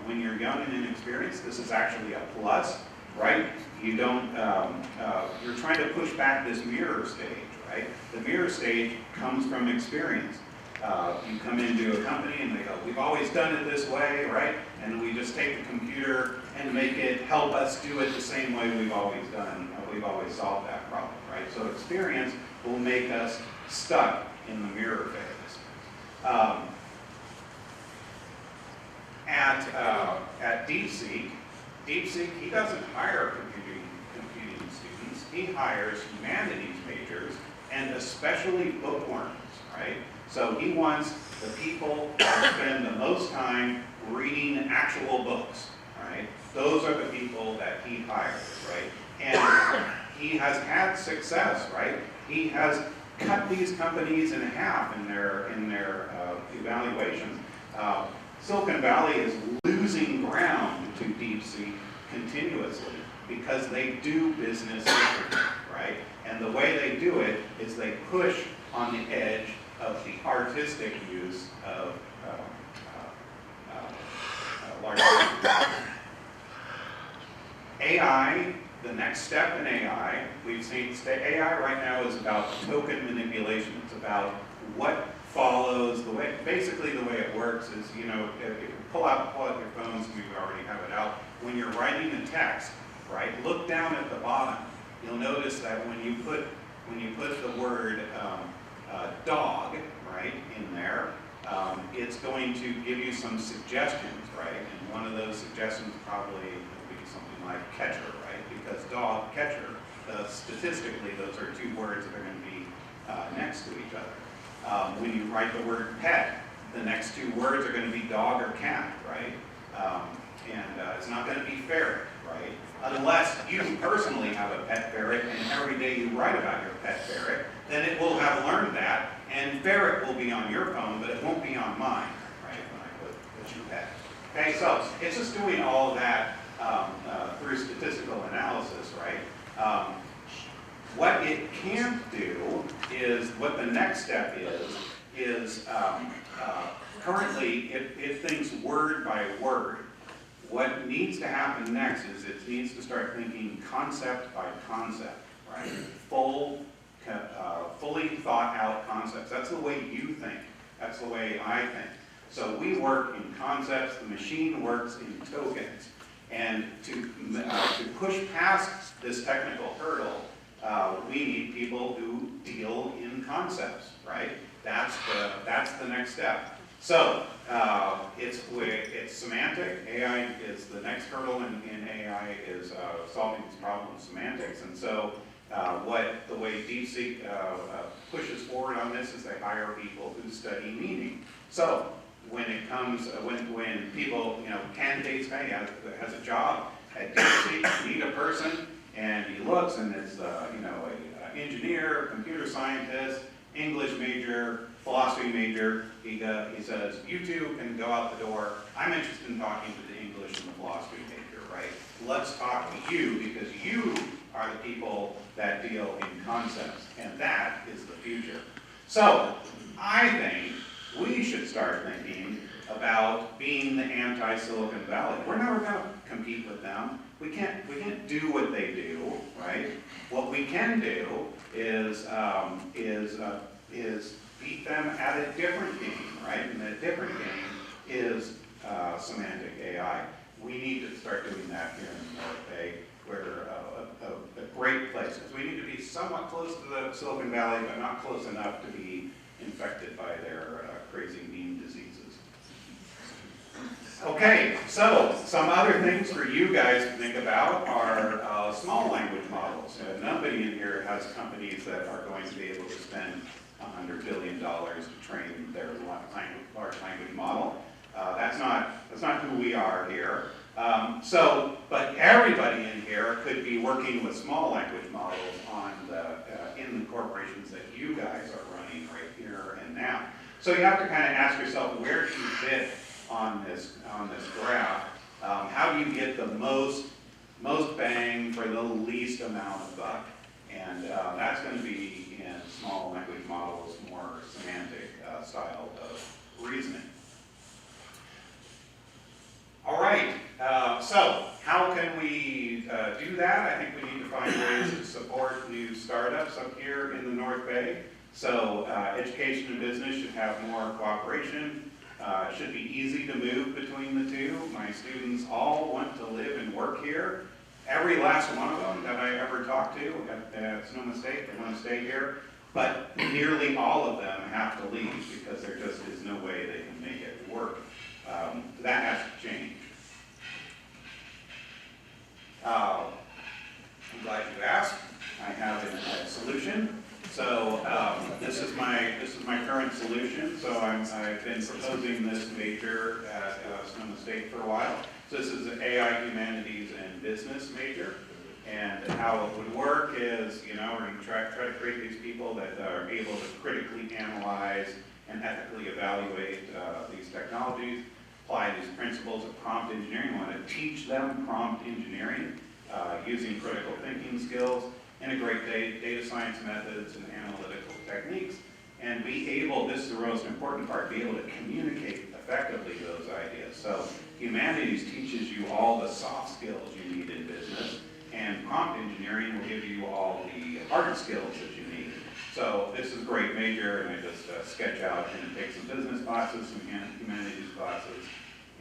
When you're young and inexperienced, this is actually a plus, right? You don't. You're trying to push back this mirror stage, right? The mirror stage comes from experience. You come into a company and they go, we've always done it this way, right? And we just take the computer and make it help us do it the same way we've always done. We've always solved that problem, right? So experience will make us stuck in the mirror phase. At DeepSeek, he doesn't hire computing students. He hires humanities majors and especially bookworms, right? So he wants the people to spend the most time reading actual books, right? Those are the people that he hires, right? And he has had success, right? He has cut these companies in half in their evaluations. Silicon Valley is losing ground to DeepSeek continuously because they do business differently, right? And the way they do it is they push on the edge of the artistic use of large language. AI, the next step in AI, we've seen AI right now is about token manipulation. It's about what follows the way. Basically, the way it works is, you know, if you pull out your phones, we already have it out. When you're writing a text, right, look down at the bottom. You'll notice that when you put the word dog, right, in there, it's going to give you some suggestions, right? And one of those suggestions probably will be something like catcher, right? Because dog, catcher, statistically, those are two words that are going to be next to each other. When you write the word pet, the next two words are going to be dog or cat, right? It's not going to be ferret, right? Unless you personally have a pet ferret and every day you write about your pet ferret, then it will have learned that, and ferret will be on your phone, but it won't be on mine, right, when I put your pet. Okay, so it's just doing all of that through statistical analysis, right? What it can't do is, what the next step is currently it thinks word by word. What needs to happen next is it needs to start thinking concept by concept, right? Fully thought out concepts. That's the way you think. That's the way I think. So we work in concepts, the machine works in tokens. And to push past this technical hurdle, we need people who deal in concepts, right? That's the next step. So it's semantic. AI is the next hurdle in AI is solving these problems, semantics. And so the way DeepSeek pushes forward on this is they hire people who study meaning. So when it comes, when people, you know, candidates, hey, has a job at DeepSeek, you need a person, and he looks and it's, you know, an engineer, computer scientist, English major, philosophy major. He says, you two can go out the door. I'm interested in talking to the English and the philosophy major, right? Let's talk to you because you are the people that deal in concepts, and that is the future. So I think we should start thinking about being the anti-Silicon Valley. We're never going to compete with them. We can't do what they do, right? What we can do is beat them at a different game, right? And that different game is semantic AI. We need to start doing that here in the North Bay. We're a great place, because we need to be somewhat close to the Silicon Valley, but not close enough to be infected by their crazy mean diseases. Okay, so some other things for you guys to think about are small language models. Nobody in here has companies that are going to be able to spend $100 billion to train their large language model. That's not who we are here. But everybody in here could be working with small language models on in the corporations that you guys are running right here and now. So you have to kind of ask yourself, where do you fit on this graph? How do you get the most bang for the least amount of buck? And that's going to be in small language models, more semantic style of reasoning. All right, so how can we do that? I think we need to find ways to support new startups up here in the North Bay. So education and business should have more cooperation. It should be easy to move between the two. My students all want to live and work here. Every last one of them that I ever talked to at Sonoma State, they want to stay here. But nearly all of them have to leave because there just is no way they can make it work. That has to change. I'm glad you asked. I have a solution. So this is my current solution. So I've been proposing this major at Sonoma State for a while. So this is an AI, humanities, and business major. And how it would work is, we're going to try to create these people that are able to critically analyze and ethically evaluate these technologies, apply these principles of prompt engineering. We want to teach them prompt engineering using critical thinking skills, integrate data science methods and analytical techniques, and be able, this is the most important part, be able to communicate effectively those ideas. So humanities teaches you all the soft skills you need in business, and prompt engineering will give you all the hard skills that you need. So this is a great major, and I just sketch out and take some business classes, some humanities classes,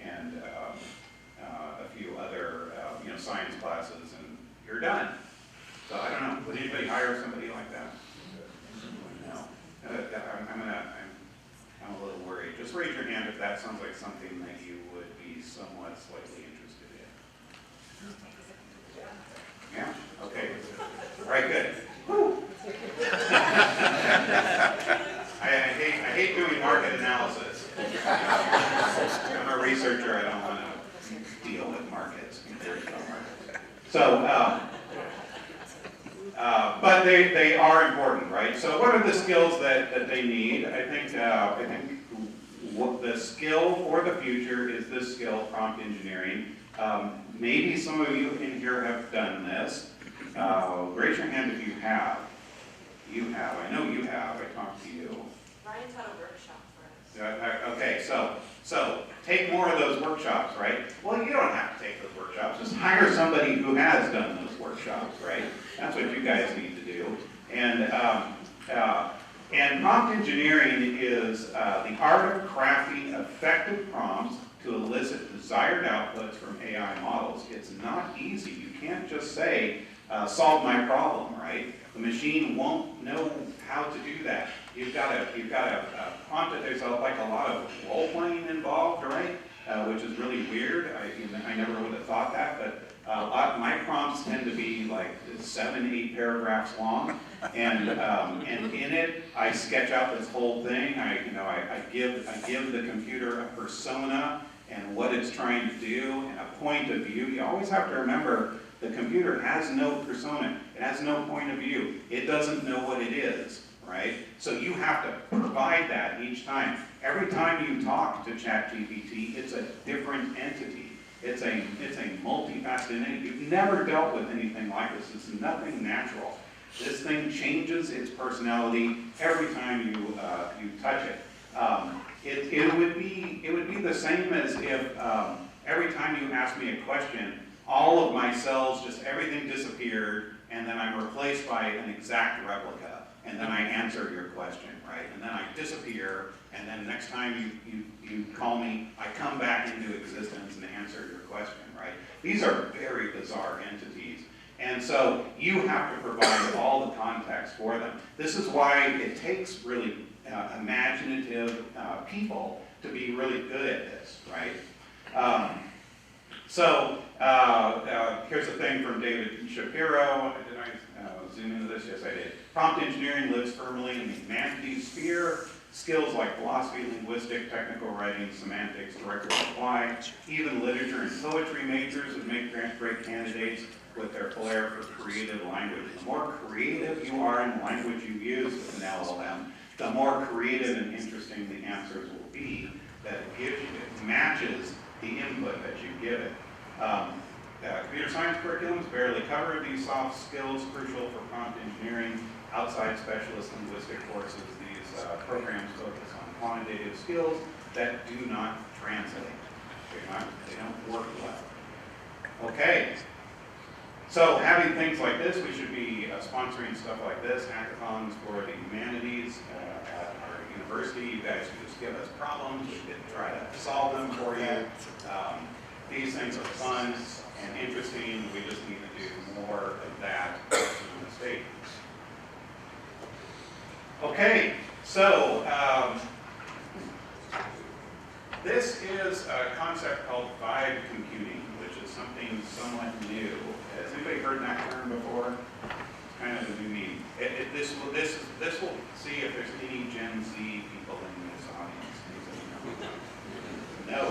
and a few other science classes, and you're done. So I don't know, would anybody hire somebody like that? No. I'm a little worried. Just raise your hand if that sounds like something that you would be somewhat slightly interested in. Yeah? Okay. All right, good. Woo. I hate doing market analysis. I'm a researcher. I don't want to deal with markets. So, but they are important, right? So what are the skills that they need? I think what the skill for the future is this skill, prompt engineering. Maybe some of you in here have done this. Raise your hand if you have. You have. I know you have. I talked to you. Ryan taught a workshop for us. Okay, so take more of those workshops, right? Well, you don't have to take those workshops. Just hire somebody who has done those workshops, right? That's what you guys need to do. And prompt engineering is the art of crafting effective prompts to elicit desired outputs from AI models. It's not easy. You can't just say, solve my problem, right? The machine won't know how to do that. You've got to prompt it. There's like a lot of role playing involved, right? Which is really weird. I never would have thought that, but my prompts tend to be like 7-8 paragraphs long, and in it I sketch out this whole thing. I give the computer a persona and what it's trying to do and a point of view. You always have to remember the computer has no persona. It has no point of view. It doesn't know what it is, right? So you have to provide that each time. Every time you talk to ChatGPT, it's a different entity. It's a multifaceted entity. You've never dealt with anything like this. It's nothing natural. This thing changes its personality every time you touch it. It would be the same as if every time you ask me a question, all of my cells, just everything disappeared, and then I'm replaced by an exact replica, and then I answer your question, right? And then I disappear, and then next time you call me, I come back into existence and answer your question, right? These are very bizarre entities, and so you have to provide all the context for them. This is why it takes really imaginative people to be really good at this, right? Here's a thing from David Shapiro. Did I zoom into this? Yes, I did. Prompt engineering lives firmly in the humanities sphere. Skills like philosophy, linguistic, technical writing, semantics, direct reply, even literature and poetry majors would make great candidates with their flair for creative language. The more creative you are in the language you use with an LLM, the more creative and interesting the answers will be that it gives you. It matches the input that you give it. Computer science curriculums barely cover these soft skills crucial for prompt engineering. Outside specialist linguistic courses, these programs focus on quantitative skills that do not translate. They don't work well. Okay. So having things like this, we should be sponsoring stuff like this, hackathons for the humanities at our university. You guys can just give us problems. We can try to solve them for you. These things are fun and interesting. We just need to do more of that in the state. Okay, so this is a concept called vibe computing, which is something somewhat new. Has anybody heard that term before? It's kind of a new meaning. This will see if there's any Gen Z people in this audience. No,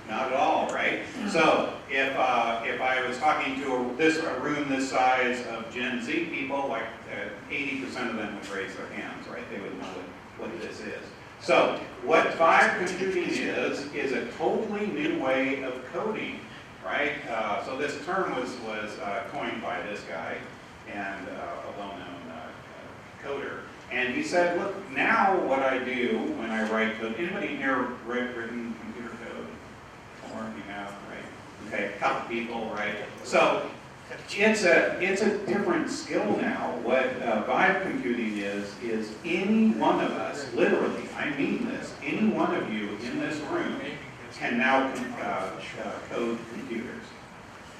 not at all, right? So if I was talking to this a room this size of Gen Z people, like 80% of them would raise their hands, right? They would know what this is. So what vibe computing is a totally new way of coding, right? So this term was coined by this guy and a well-known coder. And he said, look, now what I do when I write code, anybody here written computer code? Or you have, right? Okay, a couple people, right? So it's a different skill now. What vibe computing is any one of us, literally, I mean this, any one of you in this room can now code computers.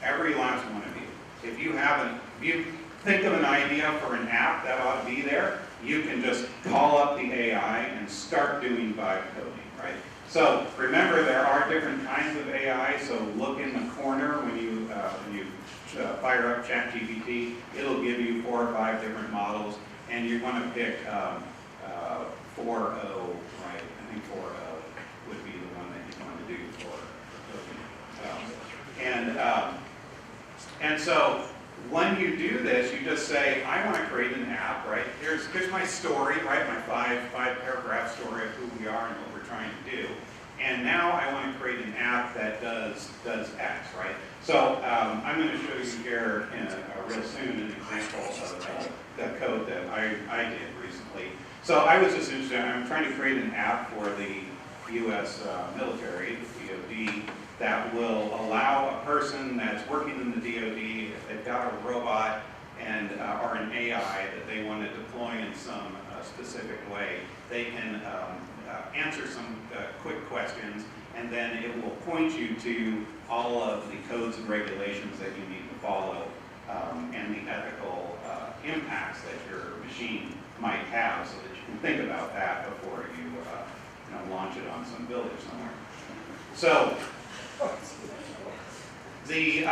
Every last one of you. If you think of an idea for an app that ought to be there, you can just call up the AI and start doing vibe coding, right? So remember, there are different kinds of AI, so look in the corner when you fire up ChatGPT, it'll give you 4 or 5 different models, and you want to pick 4.0, right? I think 4.0 would be the one that you want to do for coding. And so when you do this, you just say, I want to create an app, right? Here's my story, right? My five paragraph story of who we are and what we're trying to do. And now I want to create an app that does X, right? So I'm going to show you here real soon an example of the code that I did recently. So I was just interested, I'm trying to create an app for the U.S. military, the DoD, that will allow a person that's working in the DoD, if they've got a robot and or an AI that they want to deploy in some specific way, they can answer some quick questions, and then it will point you to all of the codes and regulations that you need to follow, and the ethical impacts that your machine might have, so that you can think about that before you launch it on some village somewhere. So the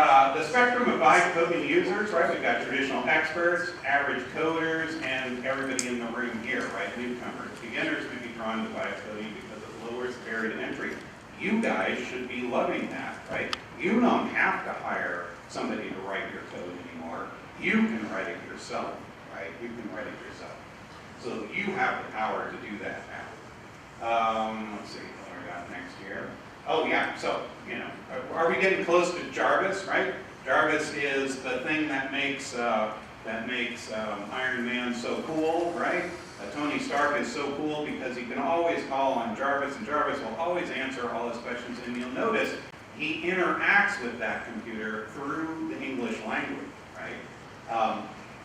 spectrum of vibe coding users, right? We've got traditional experts, average coders, and everybody in the room here, right? Newcomers. Beginners may be drawn to vibe coding because it lowers the barrier to entry. You guys should be loving that, right? You don't have to hire somebody to write your code anymore. You can write it yourself, right? You can write it yourself. So you have the power to do that now. Let's see what we got next here. Oh yeah, so, are we getting close to Jarvis, right? Jarvis is the thing that makes Iron Man so cool, right? Tony Stark is so cool because he can always call on Jarvis, and Jarvis will always answer all his questions, and you'll notice he interacts with that computer through the English language, right?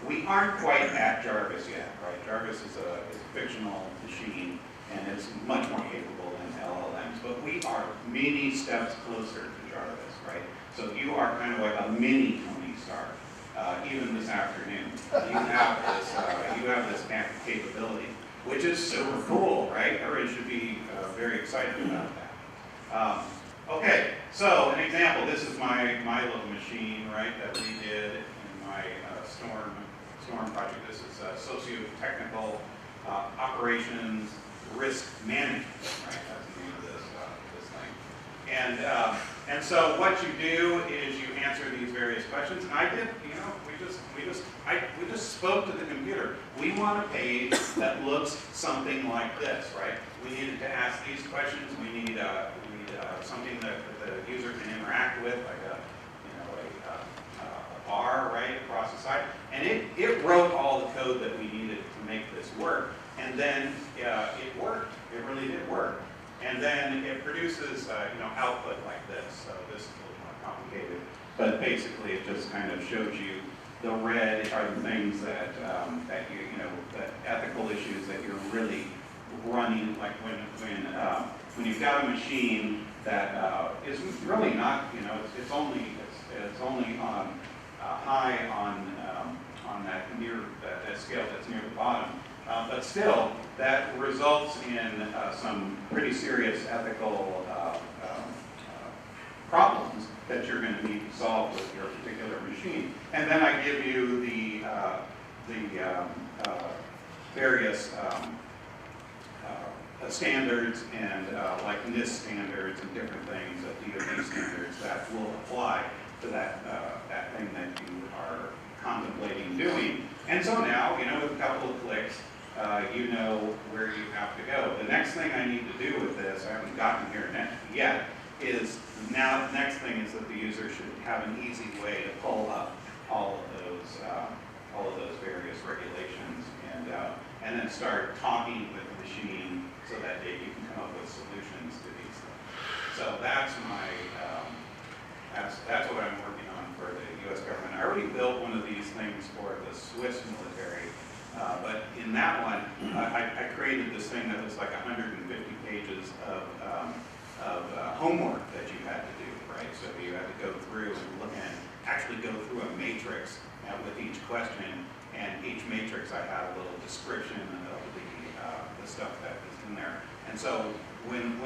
We aren't quite at Jarvis yet, right? Jarvis is a fictional machine, and it's much more capable than LLMs, but we are many steps closer to Jarvis, right? So you are kind of like a mini Tony Stark. Even this afternoon, you have this capability, which is super cool, right? Everybody should be very excited about that. Okay, so an example. This is my little machine, right, that we did in my storm project. This is socio-technical operations risk management, right? That's the name of this thing. And so what you do is you answer these various questions. And I did, we just spoke to the computer. We want a page that looks something like this, right? We needed to ask these questions. We need something that the user can interact with, like a bar right across the side. And it wrote all the code that we needed to make this work. And then it worked. It really did work. And then it produces, output like this. So this is a little more complicated, but basically it just kind of shows you the red are the things that the ethical issues that you're really running, like when you've got a machine that is really not, it's only on high on that scale that's near the bottom. But still, that results in some pretty serious ethical problems that you're going to need to solve with your particular machine. And then I give you the various standards and like NIST standards and different things, DoD standards that will apply to that thing that you are contemplating doing. And so now, with a couple of clicks, you know where you have to go. The next thing I need to do with this, I haven't gotten here yet, is now the next thing is that the user should have an easy way to pull up all of those various regulations and then start talking with the machine so that you can come up with solutions to these things. So that's that's what I'm working on for the U.S. government. I already built one of these things for the Swiss military, but in that one, I created this thing that was like 150 pages of homework that you had to do, right? So you had to go through and actually go through a matrix with each question, and each matrix I had a little description of the stuff that was in there. And so when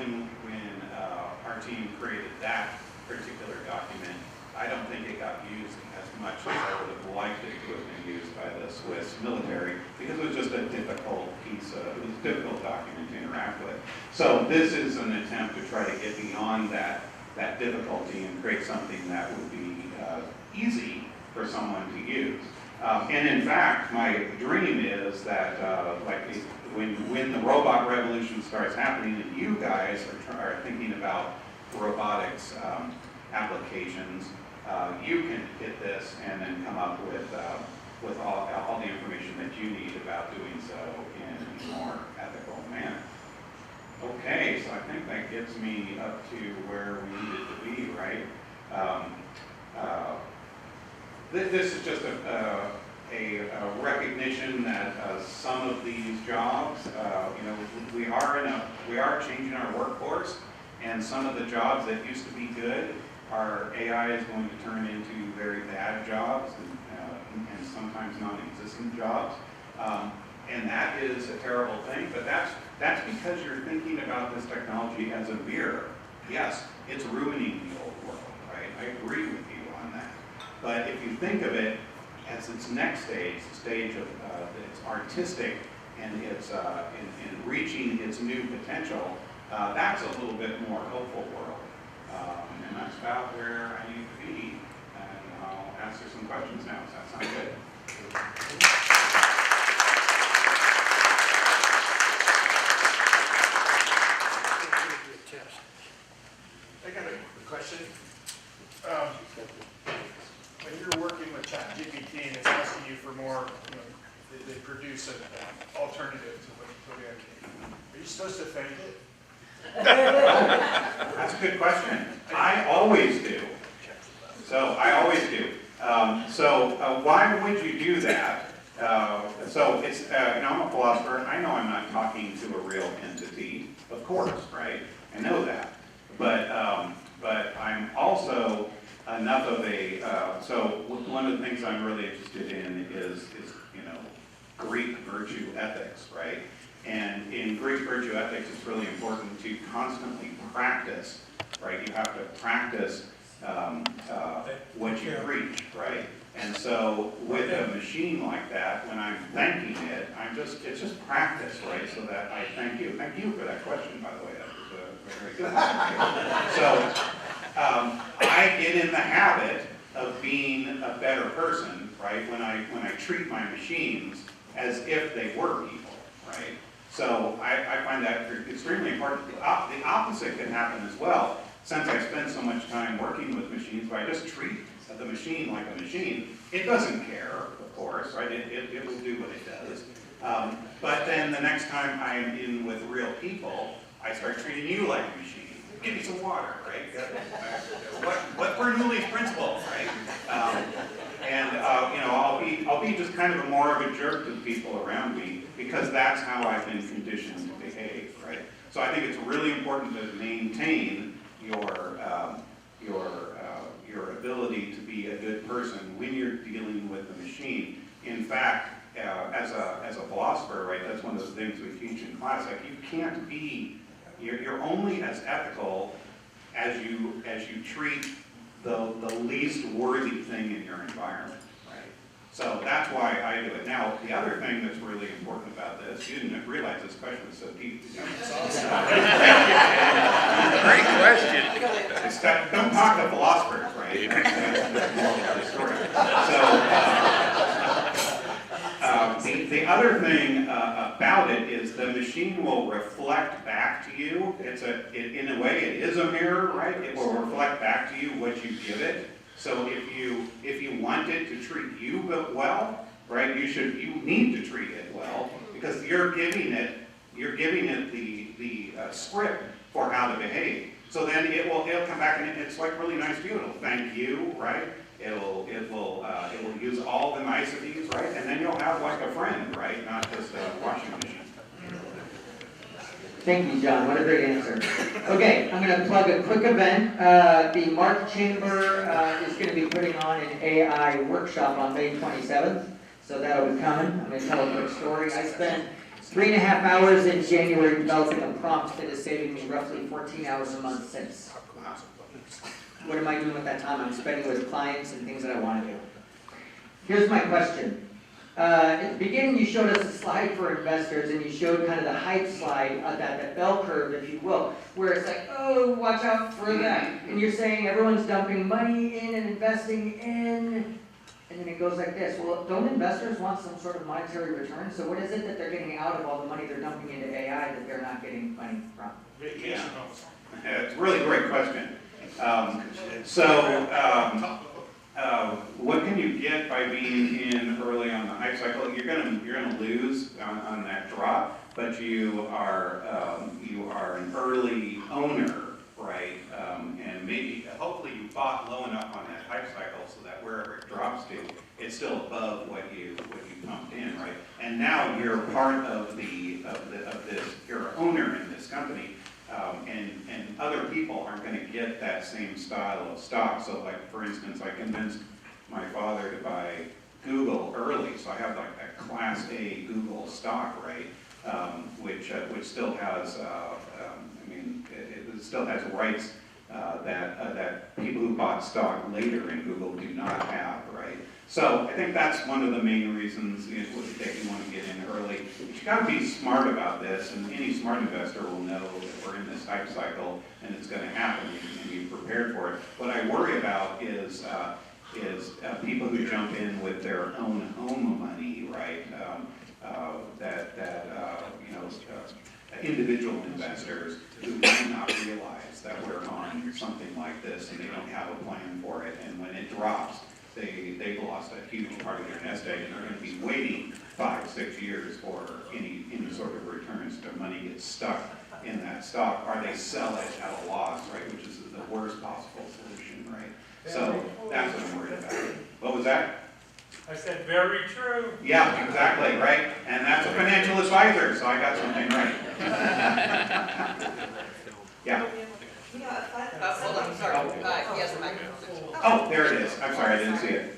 our team created that particular document, I don't think it got used as much as I would have liked it to have been used by the Swiss military, because it was just a difficult difficult document to interact with. So this is an attempt to try to get beyond that difficulty and create something that would be easy for someone to use. And in fact, my dream is that when the robot revolution starts happening and you guys are thinking about robotics applications, you can hit this and then come up with all the information that you need about doing so in a more ethical manner. Okay, so I think that gets me up to where we needed to be, right? This is just a recognition that some of these jobs, we are changing our workforce, and some of the jobs that used to be good, our AI is going to turn into very bad jobs and sometimes non-existent jobs. And that is a terrible thing, but that's because you're thinking about this technology as a mirror. Yes, it's ruining the old world, right? I agree with you on that. But if you think of it as its next stage, the stage of it's artistic and it's in reaching its new potential, that's a little bit more hopeful world. And that's about where I need to be. And I'll answer some questions now. Does that sound good? I got a question. When you're working with ChatGPT and it's asking you for more, they produce an alternative to what we have. Are you supposed to thank it? That's a good question. I always do. So I always do. Why would you do that? So it's, I'm a philosopher. I know I'm not talking to a real entity, of course, right? I know that. But I'm also enough of a, so one of the things I'm really interested in is Greek virtue ethics, right? And in Greek virtue ethics, it's really important to constantly practice, right? You have to practice what you preach, right? And so with a machine like that, when I'm thanking it, it's just practice, right? So that I thank you. Thank you for that question, by the way. That was very good. So I get in the habit of being a better person, right? When I treat my machines as if they were people, right? So I find that extremely important. The opposite can happen as well. Since I spend so much time working with machines, where I just treat the machine like a machine, it doesn't care, of course, right? It will do what it does. But then the next time I'm in with real people, I start treating you like a machine. Give me some water, right? What Bernoulli's principle, right? I'll be just kind of more of a jerk to the people around me because that's how I've been conditioned to behave, right? So I think it's really important to maintain your ability to be a good person when you're dealing with the machine. In fact, as a philosopher, right, that's one of the things we teach in class. Like you can't be, you're only as ethical as you treat the least worthy thing in your environment, right? So that's why I do it. Now, the other thing that's really important about this, you didn't realize this question was so deep. Great question. It's that, don't talk to philosophers, right? That's the moral of the story. So, the other thing about it is the machine will reflect back to you. In a way, it is a mirror, right? It will reflect back to you what you give it. So if you want it to treat you well, right, you need to treat it well because you're giving it the script for how to behave. So then it'll come back and it's like really nice to you. It'll thank you, right? It will use all the niceties, right? And then you'll have like a friend, right? Not just a washing machine. Thank you, John. What a great answer. Okay, I'm going to plug a quick event. The Mark Chamber is going to be putting on an AI workshop on May 27th, so that'll be coming. I'm going to tell a quick story. I spent 3.5 hours in January developing a prompt that is saving me roughly 14 hours a month since. What am I doing with that time? I'm spending with clients and things that I want to do. Here's my question. At the beginning, you showed us a slide for investors, and you showed kind of the hype slide, that bell curve, if you will, where it's like, oh, watch out for that. And you're saying everyone's dumping money in and investing in, and then it goes like this. Well, don't investors want some sort of monetary return? So what is it that they're getting out of all the money they're dumping into AI that they're not getting money from? Vacation homes. It's a really great question. What can you get by being in early on the hype cycle? You're gonna lose on that drop, but you are an early owner, right? And maybe hopefully you bought low enough on that hype cycle so that wherever it drops to, it's still above what you pumped in, right? And now you're part of this. You're an owner in this company. And other people aren't going to get that same style of stock. So like, for instance, I convinced my father to buy Google early. So I have like a Class A Google stock, right? Which still has, it still has rights that people who bought stock later in Google do not have, right? So I think that's one of the main reasons that you want to get in early. But you got to be smart about this, and any smart investor will know that we're in this hype cycle and it's going to happen, and be prepared for it. What I worry about is people who jump in with their own home money, right? Individual investors who might not realize that we're on something like this and they don't have a plan for it, and when it drops, they've lost a huge part of their nest egg, and they're going to be waiting 5-6 years for any sort of returns. Their money gets stuck in that stock, or they sell it at a loss, right? Which is the worst possible solution, right? So that's what I'm worried about. What was that? I said very true. Yeah, exactly, right? And that's a financial advisor, so I got something right. Yeah. Hold on, sorry. Yes, Mike. Oh, there it is. I'm sorry, I didn't see it.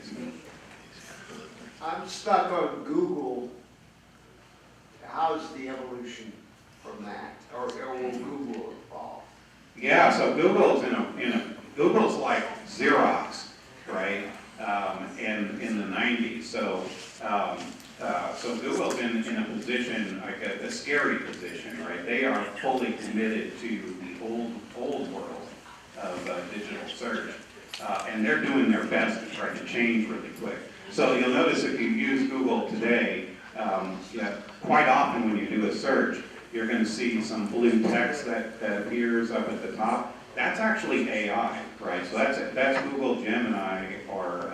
I'm stuck on Google. How's the evolution from that? Or will Google evolve? Yeah, so Google's Google's like Xerox, right? In the 90s. So Google's in a position, like a scary position, right? They are fully committed to the old world of digital search. And they're doing their best to try to change really quick. So you'll notice if you use Google today, quite often when you do a search, you're going to see some blue text that appears up at the top. That's actually AI, right? So that's Google Gemini or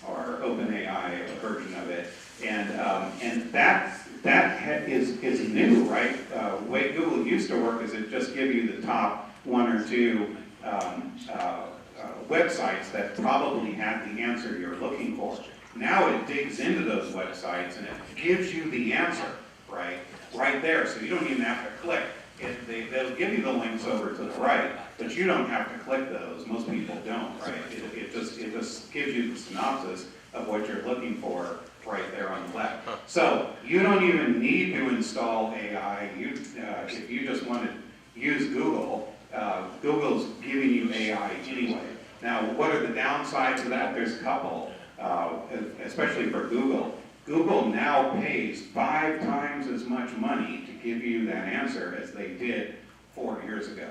OpenAI, a version of it, and that is new, right? The way Google used to work is it just give you the top 1 or 2 websites that probably have the answer you're looking for. Now it digs into those websites and it gives you the answer, right there. So you don't even have to click. They'll give you the links over to the right, but you don't have to click those. Most people don't, right? It just gives you the synopsis of what you're looking for right there on the left. So you don't even need to install AI. If you just want to use Google, Google's giving you AI anyway. Now, what are the downsides of that? There's a couple. especially for Google. Google now pays 5 times as much money to give you that answer as they did 4 years ago,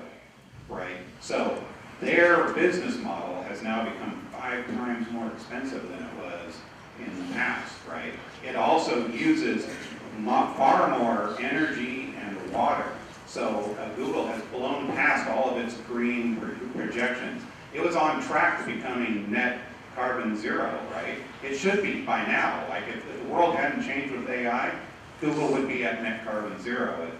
right? So their business model has now become 5 times more expensive than it was in the past, right? It also uses far more energy and water. So Google has blown past all of its green projections. It was on track to becoming net carbon zero, right? It should be by now. Like if the world hadn't changed with AI, Google would be at net carbon zero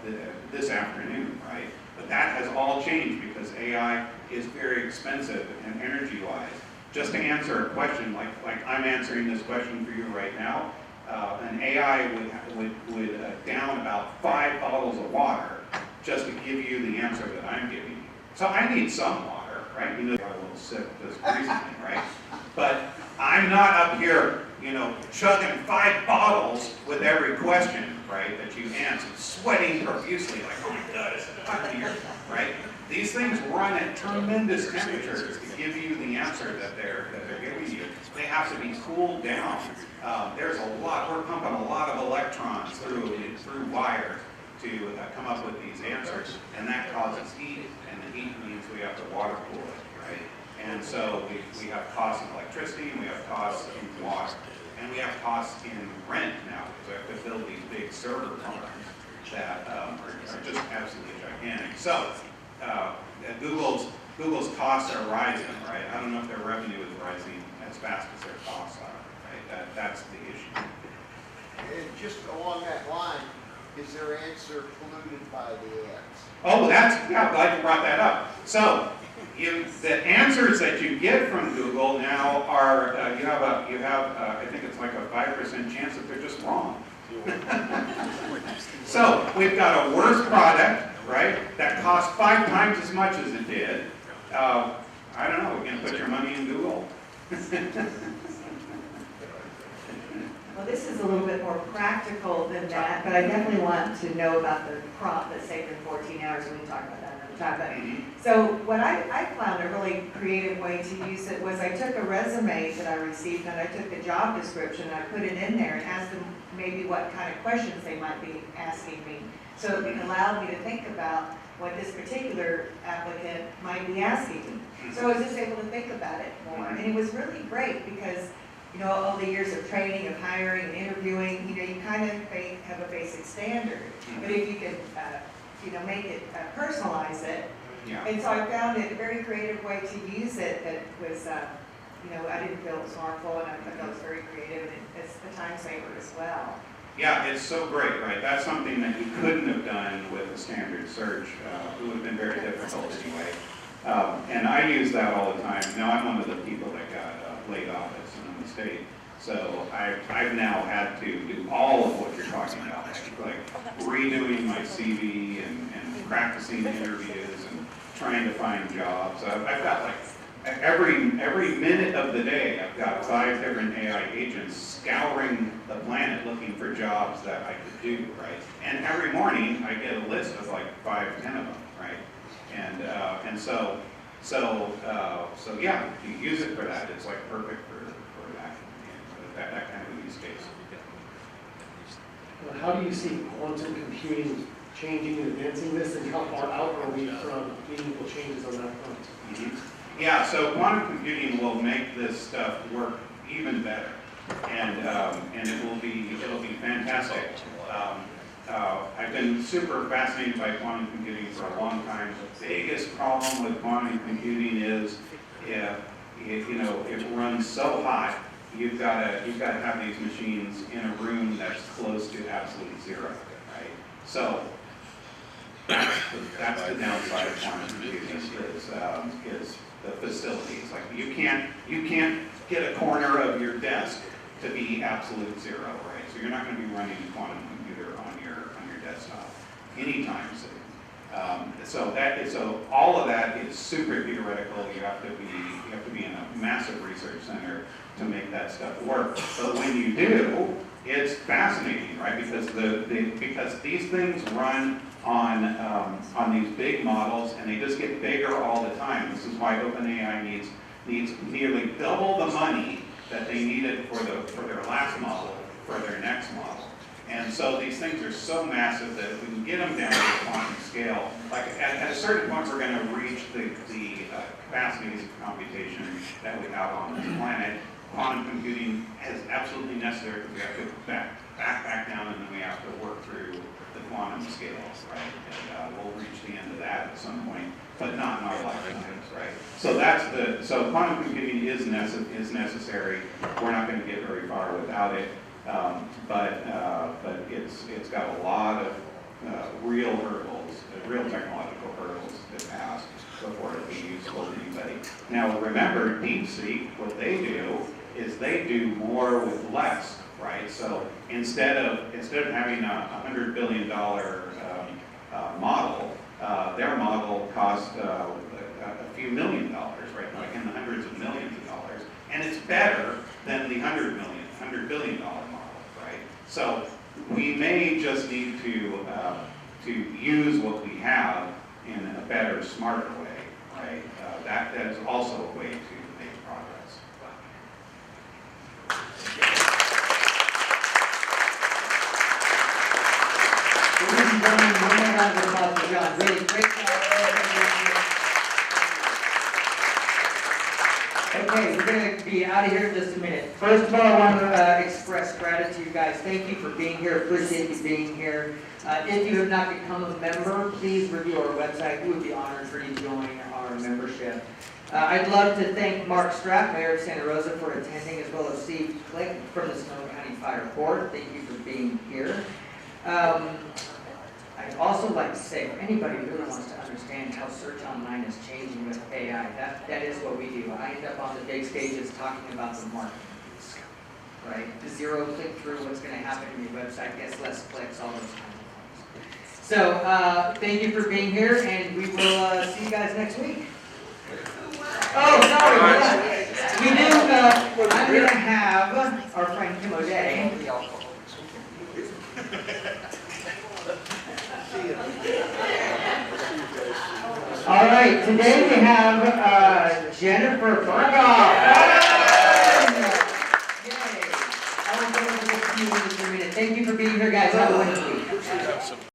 this afternoon, right? But that has all changed because AI is very expensive and energy-wise. Just to answer a question, like I'm answering this question for you right now, an AI would down about 5 bottles of water just to give you the answer that I'm giving you. So I need some water, right? You know, I got a little sick just recently, right? But I'm not up here, you know, chugging 5 bottles with every question, right, that you answer, sweating profusely, like, oh my God, it's hot here, right? These things run at tremendous temperatures to give you the answer that they're giving you. They have to be cooled down. There's a lot, we're pumping a lot of electrons through wires to come up with these answers, and that causes heat, and the heat means we have to water cool it, right? And so we have costs in electricity, and we have costs in water, and we have costs in rent now, because we have to build these big server farms that are just absolutely gigantic. So Google's costs are rising, right? I don't know if their revenue is rising as fast as their costs are, right? That's the issue. And just along that line, is their answer polluted by the ads? Oh, yeah, glad you brought that up. So, the answers that you get from Google now are, you have I think it's like a 5% chance that they're just wrong. So, we've got a worse product, right, that costs 5 times as much as it did. I don't know, we're going to put your money in Google? Well, this is a little bit more practical than that, but I definitely want to know about the prompt that's saved in 14 hours. We can talk about that another time. But, so what I found a really creative way to use it was I took a resume that I received and I took the job description and I put it in there and asked them maybe what kind of questions they might be asking me. So it allowed me to think about what this particular applicant might be asking me. So I was just able to think about it more. And it was really great because, you know, all the years of training, of hiring, and interviewing, you know, you kind of have a basic standard. But if you can, you know, make it, personalize it. Yeah. And so I found it a very creative way to use it that was, you know, I didn't feel it was harmful and I thought it was very creative and it's a time saver as well. Yeah, it's so great, right? That's something that you couldn't have done with a standard search. It would have been very difficult anyway. And I use that all the time. Now, I'm one of the people that got laid off as an mistake. So I've now had to do all of what you're talking about, like redoing my CV and practicing interviews and trying to find jobs. I've got like every minute of the day, I've got 5 different AI agents scouring the planet looking for jobs that I could do, right? And every morning I get a list of like 5, 10 of them, right? And so yeah, if you use it for that, it's like perfect for that kind of use case. Well, how do you see quantum computing changing and advancing this, and how far out are we from meaningful changes on that front? Mm-hmm. Yeah, so quantum computing will make this stuff work even better, and it'll be fantastic. I've been super fascinated by quantum computing for a long time. The biggest problem with quantum computing is it runs so hot. You've got to have these machines in a room that's close to absolute zero, right? So that's the downside of quantum computing is the facilities. Like you can't get a corner of your desk to be absolute zero, right? So you're not going to be running a quantum computer on your desktop anytime soon. So all of that is super theoretical. You have to be in a massive research center to make that stuff work. But when you do, it's fascinating, right? Because these things run on these big models, and they just get bigger all the time. This is why OpenAI needs nearly double the money that they needed for their last model, for their next model. And so these things are so massive that if we can get them down to the quantum scale, like at a certain point we're going to reach the capacities of computation that we have on this planet. Quantum computing is absolutely necessary because we have to back down and then we have to work through the quantum scales, right? And we'll reach the end of that at some point, but not in our lifetimes, right? So quantum computing is necessary. We're not going to get very far without it. But it's got a lot of real hurdles, real technological hurdles to pass before it can be useful to anybody. Now remember, DeepSeek, what they do is they do more with less, right? So instead of having a $100 billion model, their model cost a few $1 million, right? Like in the hundreds of millions of dollars, and it's better than the $100 billion model, right? So we may just need to use what we have in a better, smarter way, right? That is also a way to make progress. Ladies and gentlemen, one more round of applause for John. Really great job. Okay, we're going to be out of here in just a minute. First of all, I want to express gratitude, guys. Thank you for being here. Appreciate you being here. If you have not become a member, please review our website. We would be honored for you to join our membership. I'd love to thank Mark Strapp, Mayor of Santa Rosa, for attending, as well as Steve Click from the Sonoma County Fire Board. Thank you for being here. I'd also like to say, if anybody really wants to understand how search online is changing with AI, that is what we do. I end up on the big stages talking about the marketing piece, right? The zero click through, what's going to happen to your website, gets less clicks, all those kinds of things. So thank you for being here, and we will see you guys next week. Oh, sorry, hold on. We do, I'm going to have our friend Kim O'Day. All right, today we have Jennifer Burgoff. Yay! I will go over this to you in just a minute. Thank you for being here, guys. Have a wonderful week.